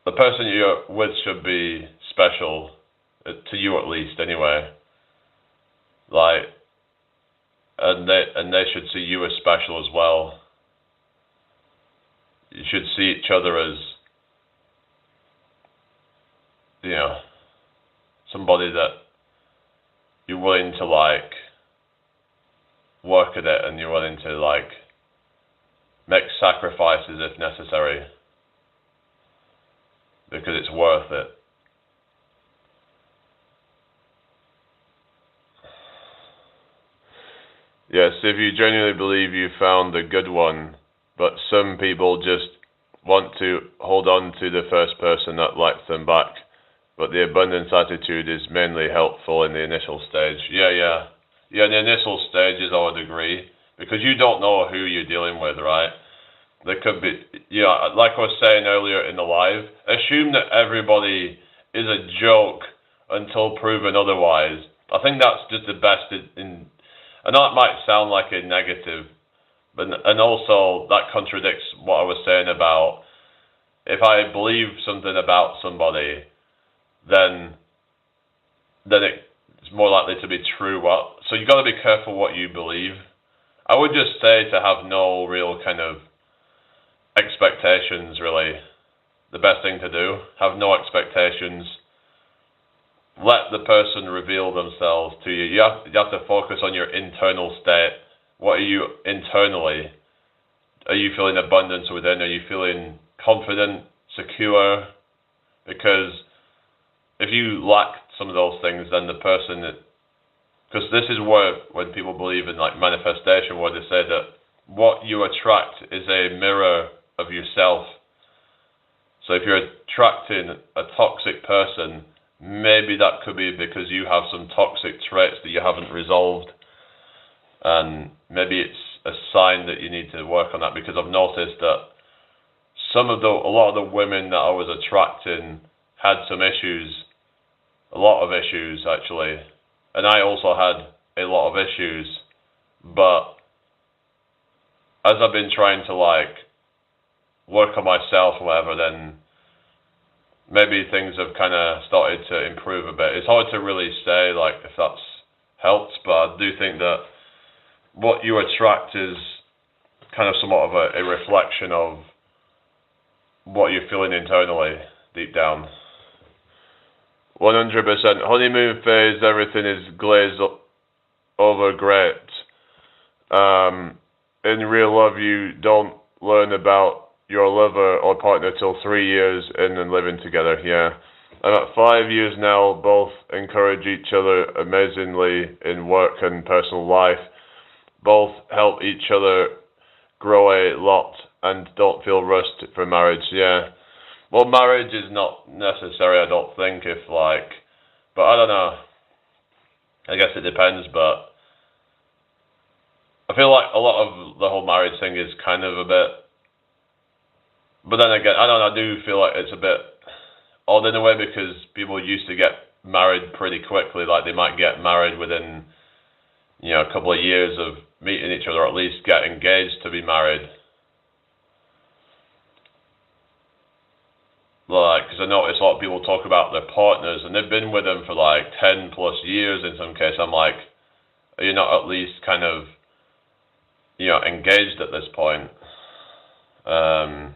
the person you're with should be special, to you at least, anyway. Like, and they should see you as special as well. You should see each other as, somebody that you're willing to, like, work at it, and you're willing to, like, make sacrifices if necessary, because it's worth it. Yes, if you genuinely believe you found a good one, but some people just want to hold on to the first person that likes them back, but the abundance attitude is mainly helpful in the initial stage. Yeah, in the initial stages I would agree, because you don't know who you're dealing with, right? There could be, yeah, like I was saying earlier in the live, assume that everybody is a joke until proven otherwise. I think that's just the best I know it might sound like a negative, but and also that contradicts what I was saying about if I believe something about somebody, then it's more likely to be true. So you got to be careful what you believe. I would just say to have no real kind of expectations, really. The best thing to do. Have no expectations. Let the person reveal themselves to you. You have to focus on your internal state. What are you internally? Are you feeling abundance within? Are you feeling confident, secure? Because if you lack some of those things, then the person, because this is where when people believe in like manifestation, where they say that what you attract is a mirror of yourself. So if you're attracting a toxic person, maybe that could be because you have some toxic traits that you haven't resolved, and maybe it's a sign that you need to work on that. Because I've noticed that a lot of the women that I was attracting had some issues, a lot of issues actually, and I also had a lot of issues. But as I've been trying to like work on myself or whatever, then maybe things have kind of started to improve a bit. It's hard to really say like if that's helped, but I do think that what you attract is kind of somewhat of a reflection of what you're feeling internally, deep down. 100%. Honeymoon phase, everything is glazed over great. In real love, you don't learn about your lover or partner till 3 years in and living together. Yeah. And at 5 years now, both encourage each other amazingly in work and personal life. Both help each other grow a lot and don't feel rushed for marriage. Yeah. Well, marriage is not necessary, I don't think, but I don't know. I guess it depends, but I feel like a lot of the whole marriage thing is kind of a bit, but then again, I don't know, I do feel like it's a bit odd in a way, because people used to get married pretty quickly. Like they might get married within, a couple of years of meeting each other, or at least get engaged to be married. Like, because I notice a lot of people talk about their partners and they've been with them for like 10 plus years in some cases. I'm like, are you not at least kind of, engaged at this point? And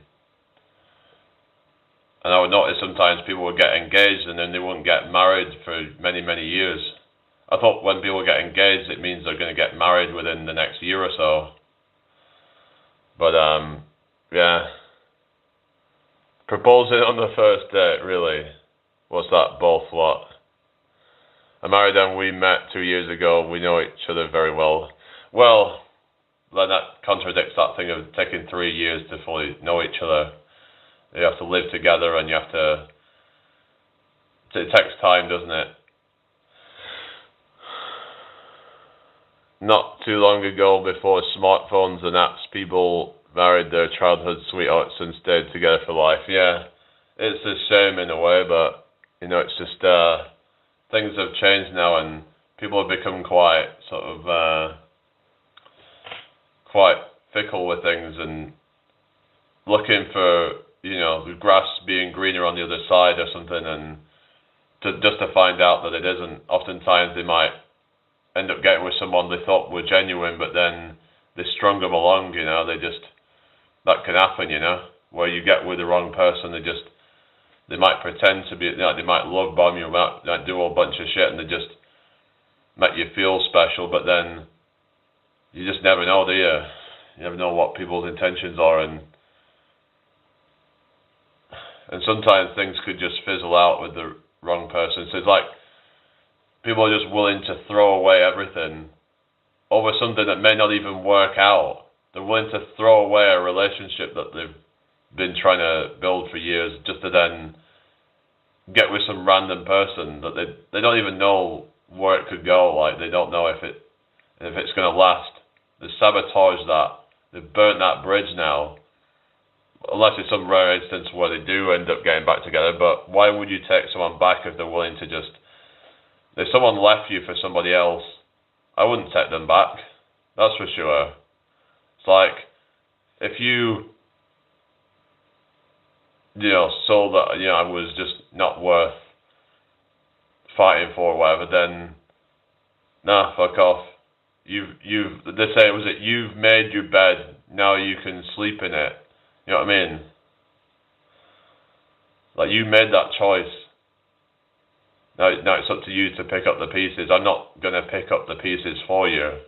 I would notice sometimes people would get engaged and then they wouldn't get married for many, many years. I thought when people get engaged, it means they're going to get married within the next year or so. But, yeah. Proposing on the first date, really? What's that, both what? I married them, we met 2 years ago, we know each other very well. Well, then that contradicts that thing of taking 3 years to fully know each other. You have to live together and you have to... It takes time, doesn't it? Not too long ago, before smartphones and apps, people married their childhood sweethearts and stayed together for life. Yeah, it's a shame in a way, but, it's just... things have changed now and people have become quite sort of... quite fickle with things and looking for, the grass being greener on the other side or something, and just to find out that it isn't. Oftentimes they might end up getting with someone they thought were genuine, but then they strung them along, that can happen, where you get with the wrong person, they might pretend to be, they might love bomb you, might do a whole bunch of shit, and they just make you feel special, but then you just never know, do you? You never know what people's intentions are, and sometimes things could just fizzle out with the wrong person. So it's like people are just willing to throw away everything over something that may not even work out. They're willing to throw away a relationship that they've been trying to build for years just to then get with some random person that they don't even know where it could go. Like, they don't know if it's going to last. They sabotaged that. They've burnt that bridge now. Unless it's some rare instance where they do end up getting back together. But why would you take someone back if they're willing to just... If someone left you for somebody else, I wouldn't take them back. That's for sure. It's like, if you saw that, I was just not worth fighting for or whatever, then, nah, fuck off. They say, you've made your bed, now you can sleep in it. You know what I mean? Like, you made that choice. Now it's up to you to pick up the pieces. I'm not going to pick up the pieces for you.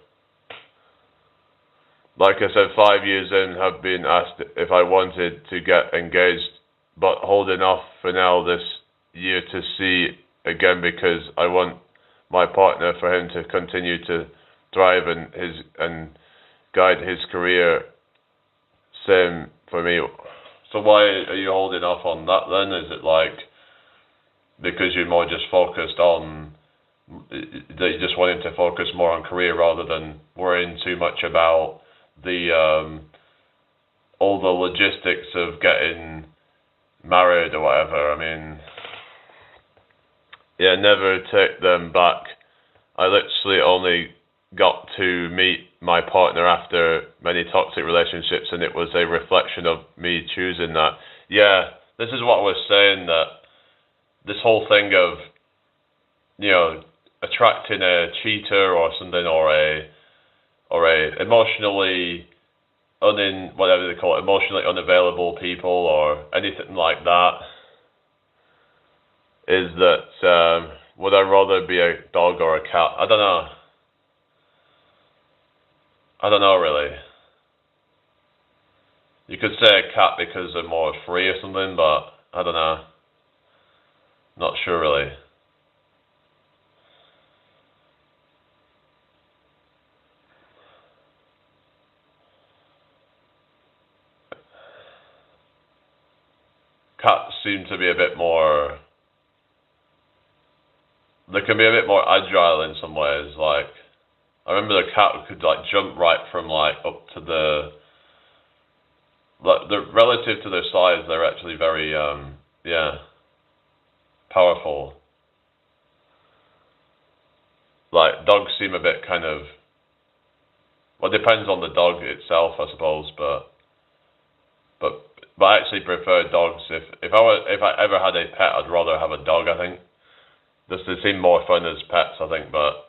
Like I said, 5 years in, have been asked if I wanted to get engaged, but holding off for now this year to see again because I want my partner, for him to continue to thrive and guide his career. Same for me. So why are you holding off on that then? Is it like because you're more just focused on that you just want him to focus more on career rather than worrying too much about the all the logistics of getting married or whatever? I mean, yeah, never take them back. I literally only got to meet my partner after many toxic relationships, and it was a reflection of me choosing that. Yeah, this is what I was saying, that this whole thing of, attracting a cheater or something, or a emotionally whatever they call it, emotionally unavailable people or anything like that, is that would I rather be a dog or a cat? I don't know really. You could say a cat because they're more free or something, but I don't know. Not sure really. Cats seem to be a bit more... They can be a bit more agile in some ways. Like, I remember the cat could like jump right from like up to the relative to their size, they're actually very powerful. Like, dogs seem a bit kind of, well, it depends on the dog itself, I suppose, but I actually prefer dogs. If I ever had a pet, I'd rather have a dog, I think. Just they seem more fun as pets, I think, but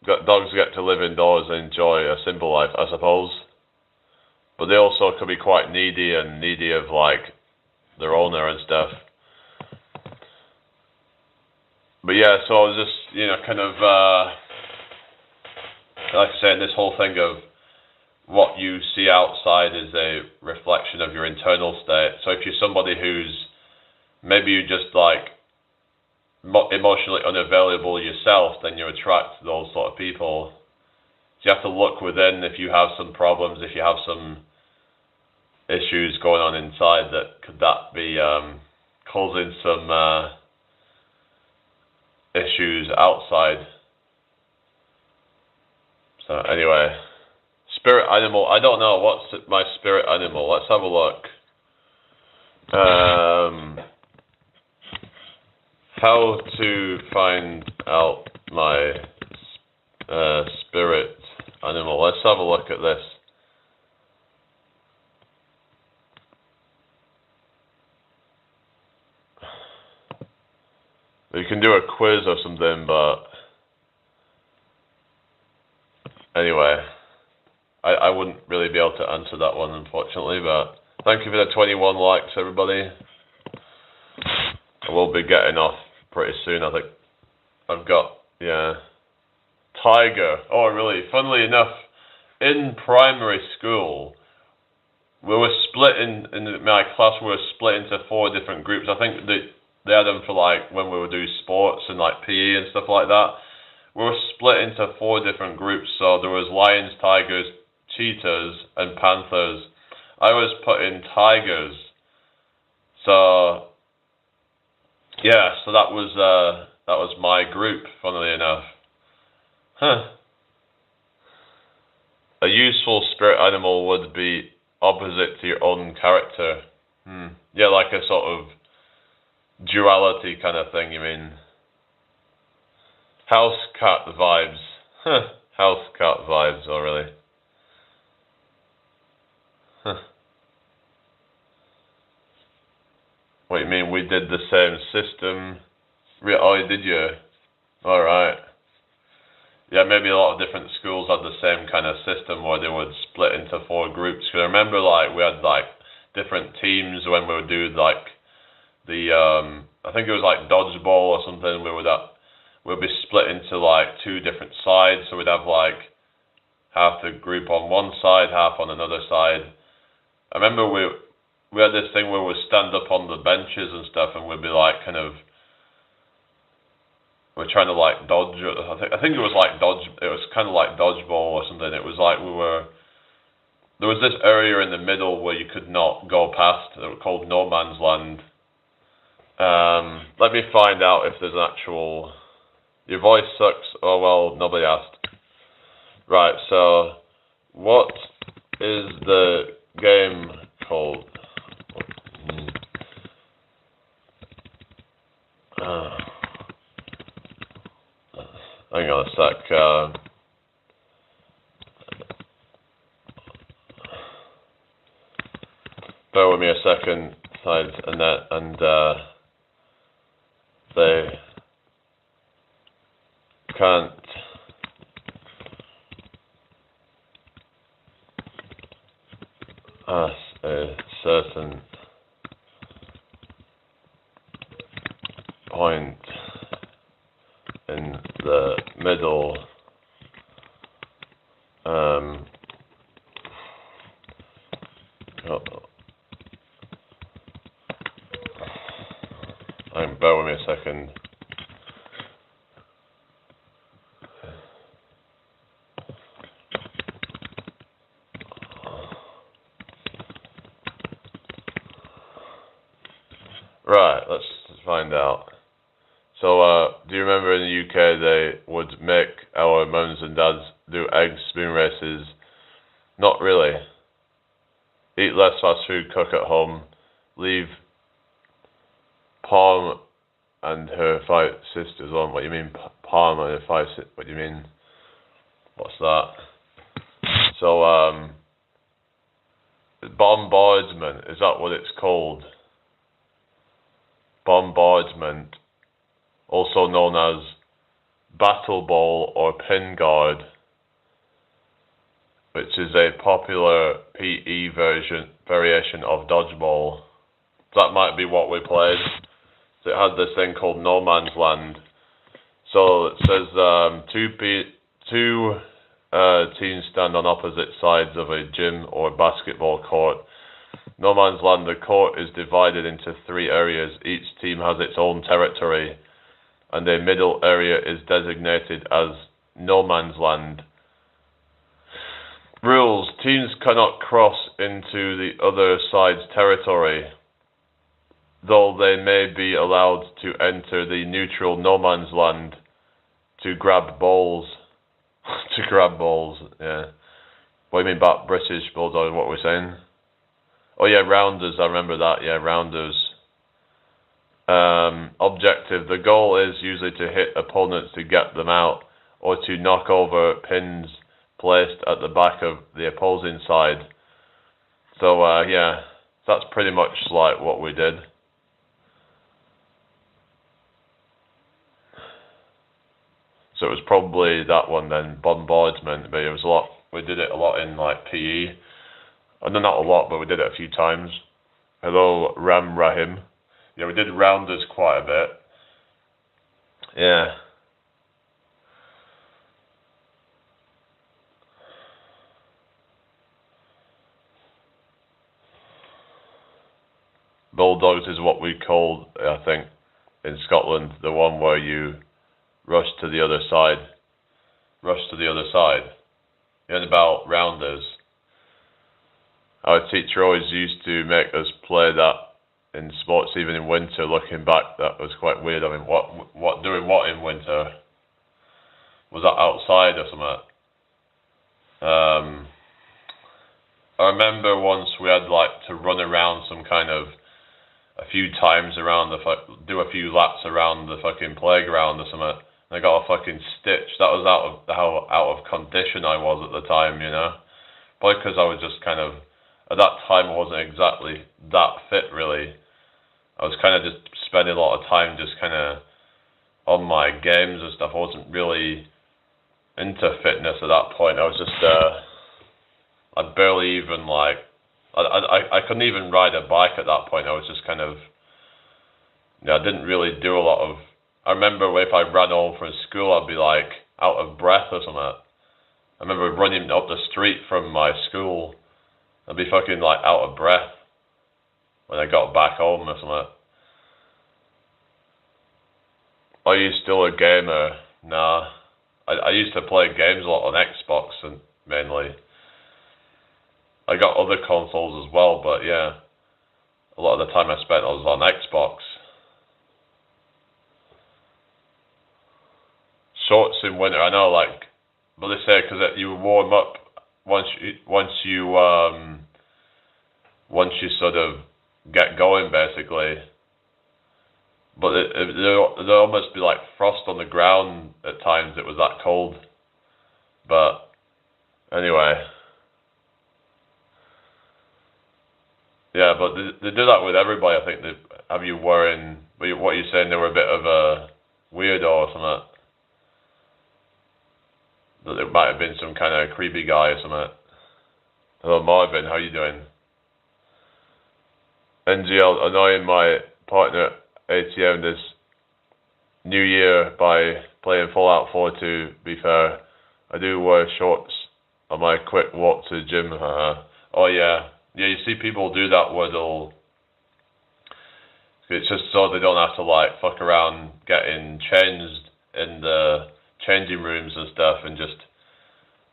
dogs get to live indoors and enjoy a simple life, I suppose. But they also could be quite needy of like their owner and stuff. But yeah, so I was just, kind of, like I said, this whole thing of what you see outside is a reflection of your internal state. So if you're somebody who's, maybe you just like emotionally unavailable yourself, then you attract those sort of people. So you have to look within if you have some problems, if you have some issues going on inside, could that be causing some issues outside. So anyway, spirit animal, I don't know, what's my spirit animal? Let's have a look. How to find out my spirit animal. Let's have a look at this. You can do a quiz or something, but anyway, I wouldn't really be able to answer that one, unfortunately, but thank you for the 21 likes, everybody. I will be getting off pretty soon, I think. I've got, tiger. Oh, really? Funnily enough, in primary school, we were split in my class, we were split into 4 different groups. I think they had them for like when we would do sports and like PE and stuff like that. we were split into 4 different groups. So there was lions, tigers, cheetahs, and panthers. I was put in tigers. So yeah, so that was my group, funnily enough. Huh. A useful spirit animal would be opposite to your own character. Yeah, like a sort of duality kind of thing, you mean? House cat vibes. Huh. House cat vibes, oh really? Huh. What do you mean, we did the same system? Oh, did you? Alright. Yeah, maybe a lot of different schools had the same kind of system where they would split into 4 groups. Because I remember, like, we had, like, different teams when we would do, like, the, I think it was, like, dodgeball or something. We'd be split into, like, 2 different sides. So we'd have, like, half the group on one side, half on another side. I remember we had this thing where we'd stand up on the benches and stuff, and we'd be, like, kind of, we're trying to like dodge. I think it was like dodge. It was kind of like dodgeball or something. It was like there was this area in the middle where you could not go past. It was called No Man's Land. Let me find out if there's an actual. Your voice sucks. Oh well, nobody asked. Right. So, what is the game called? Hang on a sec. Bear with me a second, Annette, and they can't ask a certain point in the middle bear with me a second. Right, let's find out. So, do you remember in the UK they would make our mums and dads do egg spoon races? Not really. Eat less fast food, cook at home, leave Palm and her 5 sisters on. What do you mean, Palm and her 5 sisters? What do you mean? What's that? So, bombardment, is that what it's called? Bombardment, also known as battle ball or pin guard, which is a popular PE variation of dodgeball. That might be what we played. So it had this thing called No Man's Land. So it says two teams stand on opposite sides of a gym or basketball court. No Man's Land, the court is divided into 3 areas. Each team has its own territory, and a middle area is designated as No Man's Land. Rules: teams cannot cross into the other side's territory, though they may be allowed to enter the neutral No Man's Land to grab balls. To grab balls, yeah. What do you mean about British Bulldogs, what we're saying? Oh yeah, rounders, I remember that, yeah, rounders. Objective: the goal is usually to hit opponents to get them out, or to knock over pins placed at the back of the opposing side. So yeah, that's pretty much like what we did. So it was probably that one then, bombardment, but it was a lot, we did it a lot in like PE. No, not a lot, but we did it a few times. Hello, Rahim. Yeah, we did rounders quite a bit. Yeah. Bulldogs is what we called, I think, in Scotland, the one where you rush to the other side. rush to the other side. And about rounders. Our teacher always used to make us play that in sports, even in winter. Looking back, that was quite weird. I mean, what doing what in winter? Was that outside or something? I remember once we had like to run around some kind of a few times around do a few laps around the fucking playground or something. And I got a fucking stitch. That was how out of condition I was at the time, you know. Probably because I was just kind of, at that time I wasn't exactly that fit really. I was kind of just spending a lot of time just kind of on my games and stuff. I wasn't really into fitness at that point. I was just I barely even like I couldn't even ride a bike at that point. I was just kind of, I didn't really do a lot of. I remember if I ran home from school, I'd be like out of breath or something. I remember running up the street from my school, I'd be fucking like out of breath when I got back home or something. Are you still a gamer? Nah. I used to play games a lot on Xbox and mainly. I got other consoles as well, but yeah, a lot of the time I spent was on Xbox. Shorts in winter, I know, like, but they say because you warm up once you sort of get going, basically. But there almost be like frost on the ground at times. It was that cold. But anyway. Yeah, but they do that with everybody. I think they have you wearing. What you're saying, they were a bit of a weirdo or something. That it might have been some kind of creepy guy or something. Hello, Marvin. How you doing? NGL annoying my partner ATM this New Year by playing Fallout 4. To be fair, I do wear shorts on my quick walk to the gym. Oh yeah. Yeah, you see people do that where it's just so they don't have to like fuck around getting changed in the changing rooms and stuff, and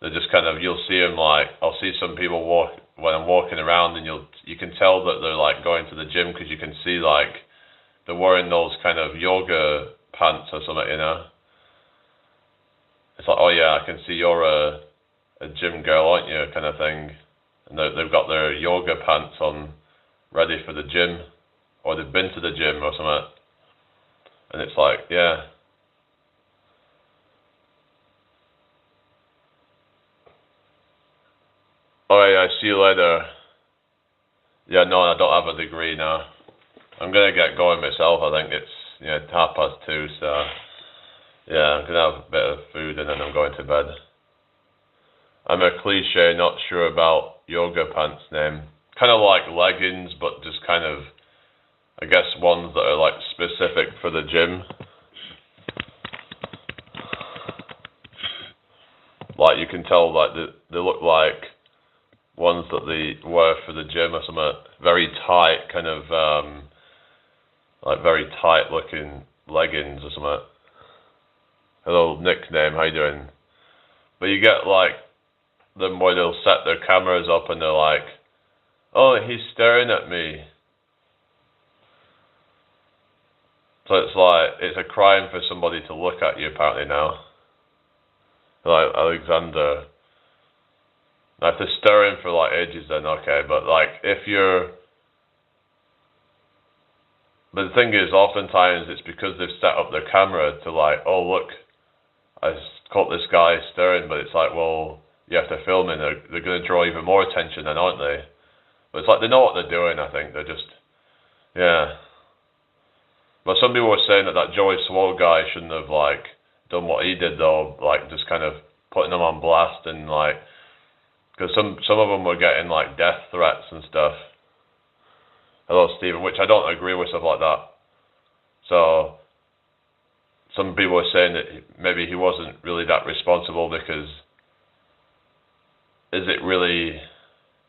they're just kind of, you'll see them like, I'll see some people when I'm walking around, and you can tell that they're like going to the gym because you can see like they're wearing those kind of yoga pants or something, you know. It's like, oh yeah, I can see you're a gym girl, aren't you, kind of thing. And they've got their yoga pants on, ready for the gym, or they've been to the gym or something. And it's like, yeah. Alright, I see you later. Yeah, no, I don't have a degree now. I'm gonna get going myself. I think it's 2:30, so yeah, I'm gonna have a bit of food and then I'm going to bed. I'm a cliche, not sure about yoga pants name. Kind of like leggings, but just kind of, I guess, ones that are like specific for the gym. Like you can tell, like they look like ones that they wear for the gym or something. Very tight, kind of like very tight looking leggings or something. Hello, nickname, how you doing? But you get like them where they'll set their cameras up and they're like, oh, he's staring at me. So it's like, it's a crime for somebody to look at you apparently now. Like Alexander. Now if they're staring for like ages then okay, but like if you're... But the thing is, oftentimes it's because they've set up their camera to like, oh look, I caught this guy staring, but it's like, well, you have to film it, they're going to draw even more attention then, aren't they? But it's like, they know what they're doing, I think, they're just, yeah. But some people were saying that Joey Swoll guy shouldn't have, like, done what he did, though, like, just kind of putting them on blast, and, like, because some of them were getting, like, death threats and stuff. Hello, Stephen, which I don't agree with stuff like that. So, some people were saying that maybe he wasn't really that responsible because is it really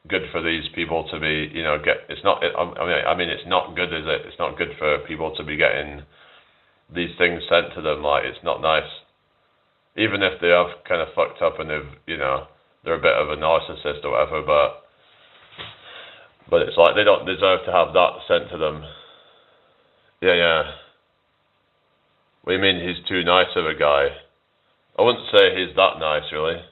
good for these people to be, it's not, I mean, it's not good, is it? It's not good for people to be getting these things sent to them, like, it's not nice. even if they have kind of fucked up and they're a bit of a narcissist or whatever, but it's like they don't deserve to have that sent to them. Yeah. What do you mean he's too nice of a guy? I wouldn't say he's that nice, really.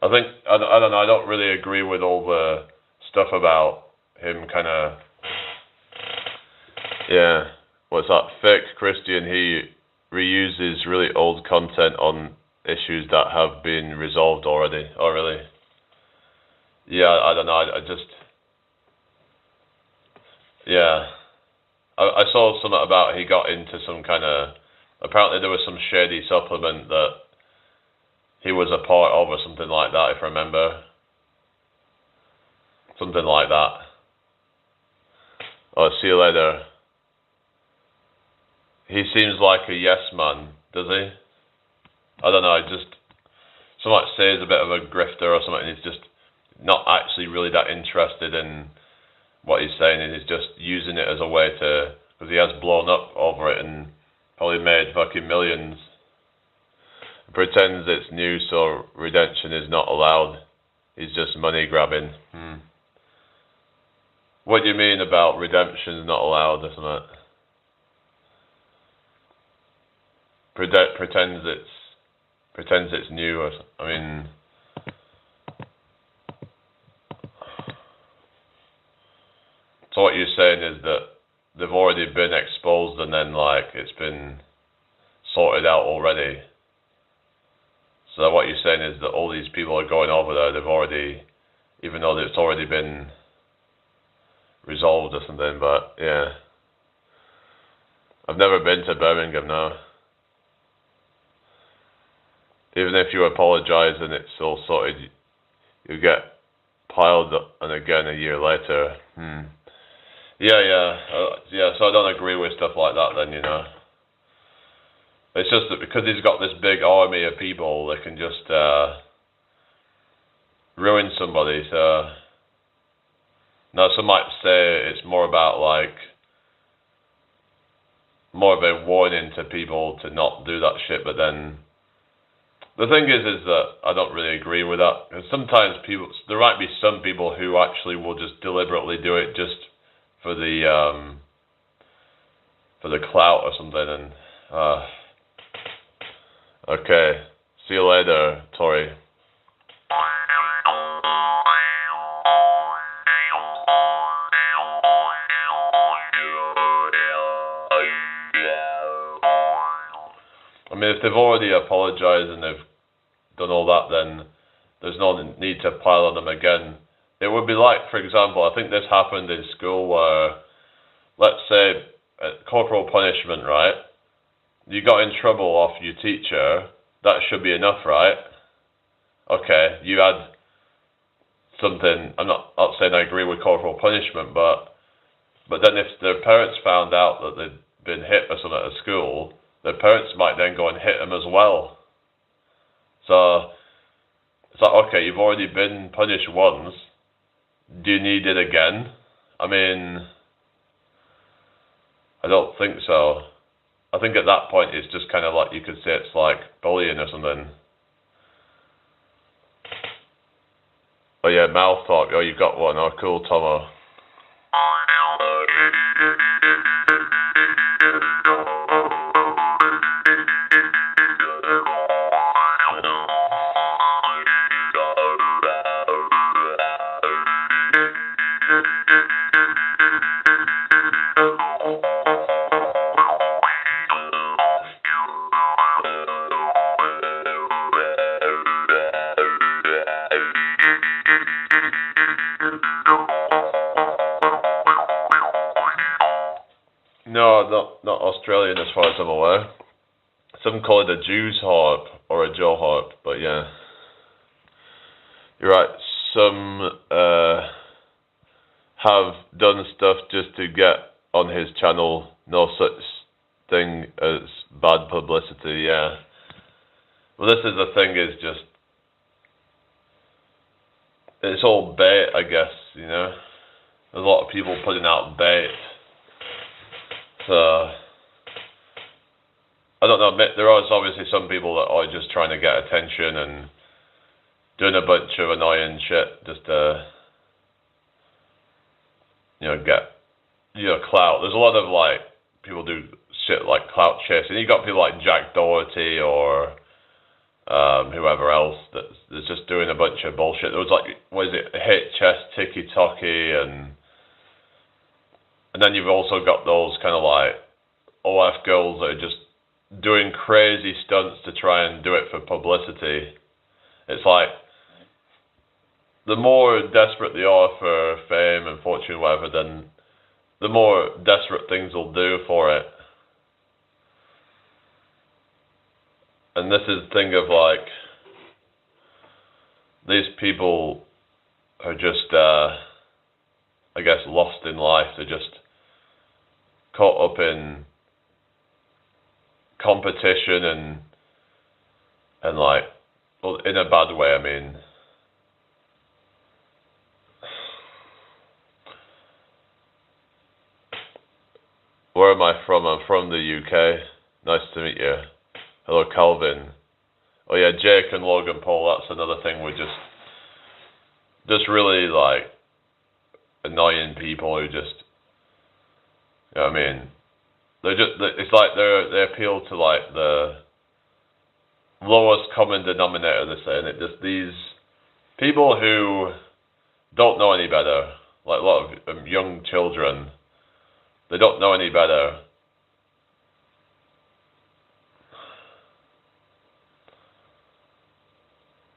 I don't know, I don't really agree with all the stuff about him kind of, what's that, fake Christian. He reuses really old content on issues that have been resolved already. Oh, really? Yeah, I don't know, I just, yeah. I saw something about he got into some kind of, apparently there was some shady supplement that he was a part of or something like that, if I remember. Something like that. Oh, see you later. He seems like a yes man, does he? I don't know, someone says a bit of a grifter or something, and he's just not actually really that interested in what he's saying, and he's just using it as a way to, because he has blown up over it and probably made fucking millions. Pretends it's new, so redemption is not allowed. He's just money grabbing. What do you mean about redemption is not allowed or something? Pretends it's new or something. I mean, so what you're saying is that they've already been exposed and then like it's been sorted out already. So what you're saying is that all these people are going over there, they've already, even though it's already been resolved or something, but yeah. I've never been to Birmingham now. Even if you apologise and it's all sorted, you get piled up and again a year later. Yeah, so I don't agree with stuff like that then, It's just that because he's got this big army of people, they can just ruin somebody. So, now some might say it's more about like, more of a warning to people to not do that shit, but then, the thing is that I don't really agree with that. Because sometimes there might be some people who actually will just deliberately do it just for the clout or something, and okay, see you later, Tori. I mean, if they've already apologized and they've done all that, then there's no need to pile on them again. It would be like, for example, I think this happened in school where, let's say, corporal punishment, right? You got in trouble off your teacher, that should be enough, right? Okay, you had something, I'm not saying I agree with corporal punishment, but then if their parents found out that they'd been hit or something at school, their parents might then go and hit them as well. So, it's like, okay, you've already been punished once, do you need it again? I mean, I don't think so. I think at that point it's just kind of like, you could say it's like bullying or something. Oh yeah, mouth talk. Oh, you got one. Oh, cool, Tomo. No, not Australian as far as I'm aware. Some call it a Jew's harp or a Joe harp, but yeah. You're right, some have done stuff just to get on his channel. No such thing as bad publicity, yeah. Well, this is the thing, is just, it's all bait, I guess, There's a lot of people putting out bait. So, I don't know. There are obviously some people that are just trying to get attention and doing a bunch of annoying shit just to, get, clout. There's a lot of like people do shit like clout chasing. You got people like Jack Doherty or whoever else that's just doing a bunch of bullshit. There was like, what is it, hit chest ticky tocky, and then you've also got those kind of like OF girls that are just doing crazy stunts to try and do it for publicity. It's like, the more desperate they are for fame and fortune, whatever, then the more desperate things they'll do for it. And this is the thing of like, these people are just, I guess, lost in life. They're just caught up in competition and like, well, in a bad way, I mean. Where am I from? I'm from the UK. Nice to meet you. Hello, Calvin. Oh yeah, Jake and Logan Paul, that's another thing. We're just really like annoying people who just, you know what I mean? It's like they appeal to like the lowest common denominator, they say, and it just, these people who don't know any better, like a lot of young children, they don't know any better.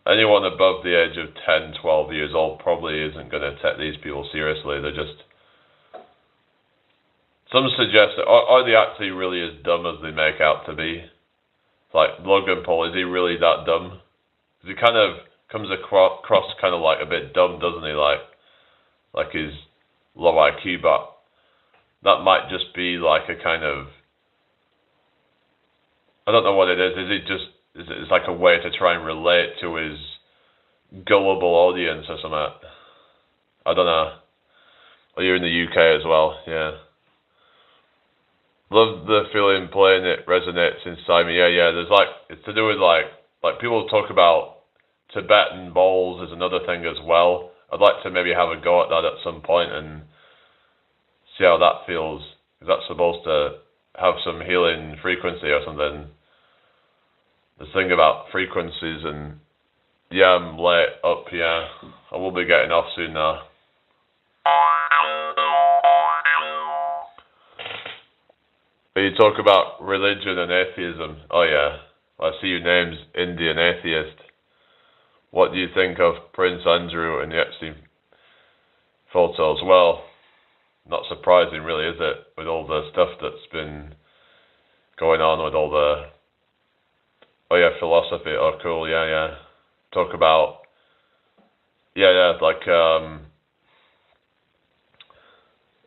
Anyone above the age of 10, 12 years old probably isn't going to take these people seriously. They're just... Some suggest that, are they actually really as dumb as they make out to be? Like, Logan Paul, is he really that dumb? Because he kind of comes across kind of like a bit dumb, doesn't he? Like he's low IQ, but that might just be like a kind of... I don't know what it is. Is it just... It's like a way to try and relate to his gullible audience or something. I don't know. Oh, you're in the UK as well, yeah. Love the feeling playing it resonates inside me. Yeah. There's like, it's to do with like people talk about Tibetan bowls as another thing as well. I'd like to maybe have a go at that at some point and see how that feels. Is that supposed to have some healing frequency or something? The thing about frequencies, and yeah, I'm late up, yeah. I will be getting off soon now. But you talk about religion and atheism. Oh yeah, I see your name's Indian Atheist. What do you think of Prince Andrew and the Epstein photos? Well, not surprising really, is it? With all the stuff that's been going on with all the... Oh yeah, philosophy. Oh cool, yeah. Talk about... Yeah, like...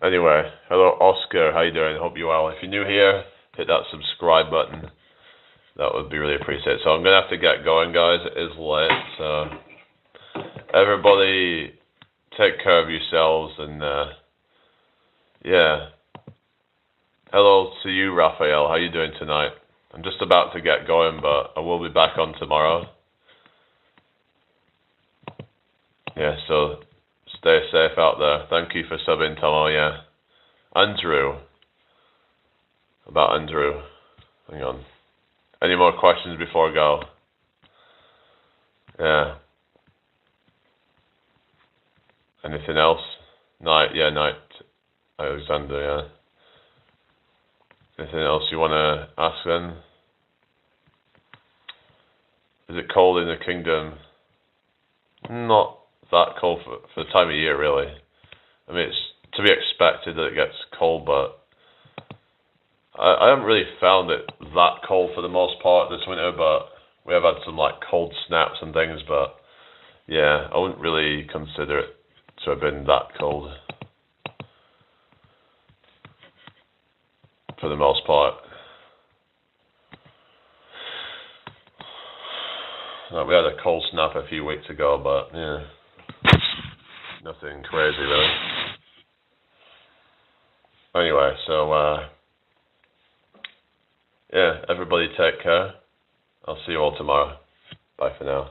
Anyway, hello Oscar, how you doing? Hope you're well. If you're new here, hit that subscribe button. That would be really appreciated. So I'm going to have to get going, guys. It is late, so... Everybody, take care of yourselves, and... yeah. Hello to you, Raphael. How you doing tonight? I'm just about to get going, but I will be back on tomorrow. Yeah, so stay safe out there. Thank you for subbing, Tomo, yeah. Andrew. About Andrew. Hang on. Any more questions before I go? Yeah. Anything else? Night. Alexander, yeah. Anything else you want to ask then? Is it cold in the kingdom? Not that cold for the time of year, really. I mean, it's to be expected that it gets cold, but I haven't really found it that cold for the most part this winter, but we have had some like cold snaps and things, but yeah, I wouldn't really consider it to have been that cold for the most part. We had a cold snap a few weeks ago, but yeah, nothing crazy really. Anyway, so yeah, everybody take care. I'll see you all tomorrow. Bye for now.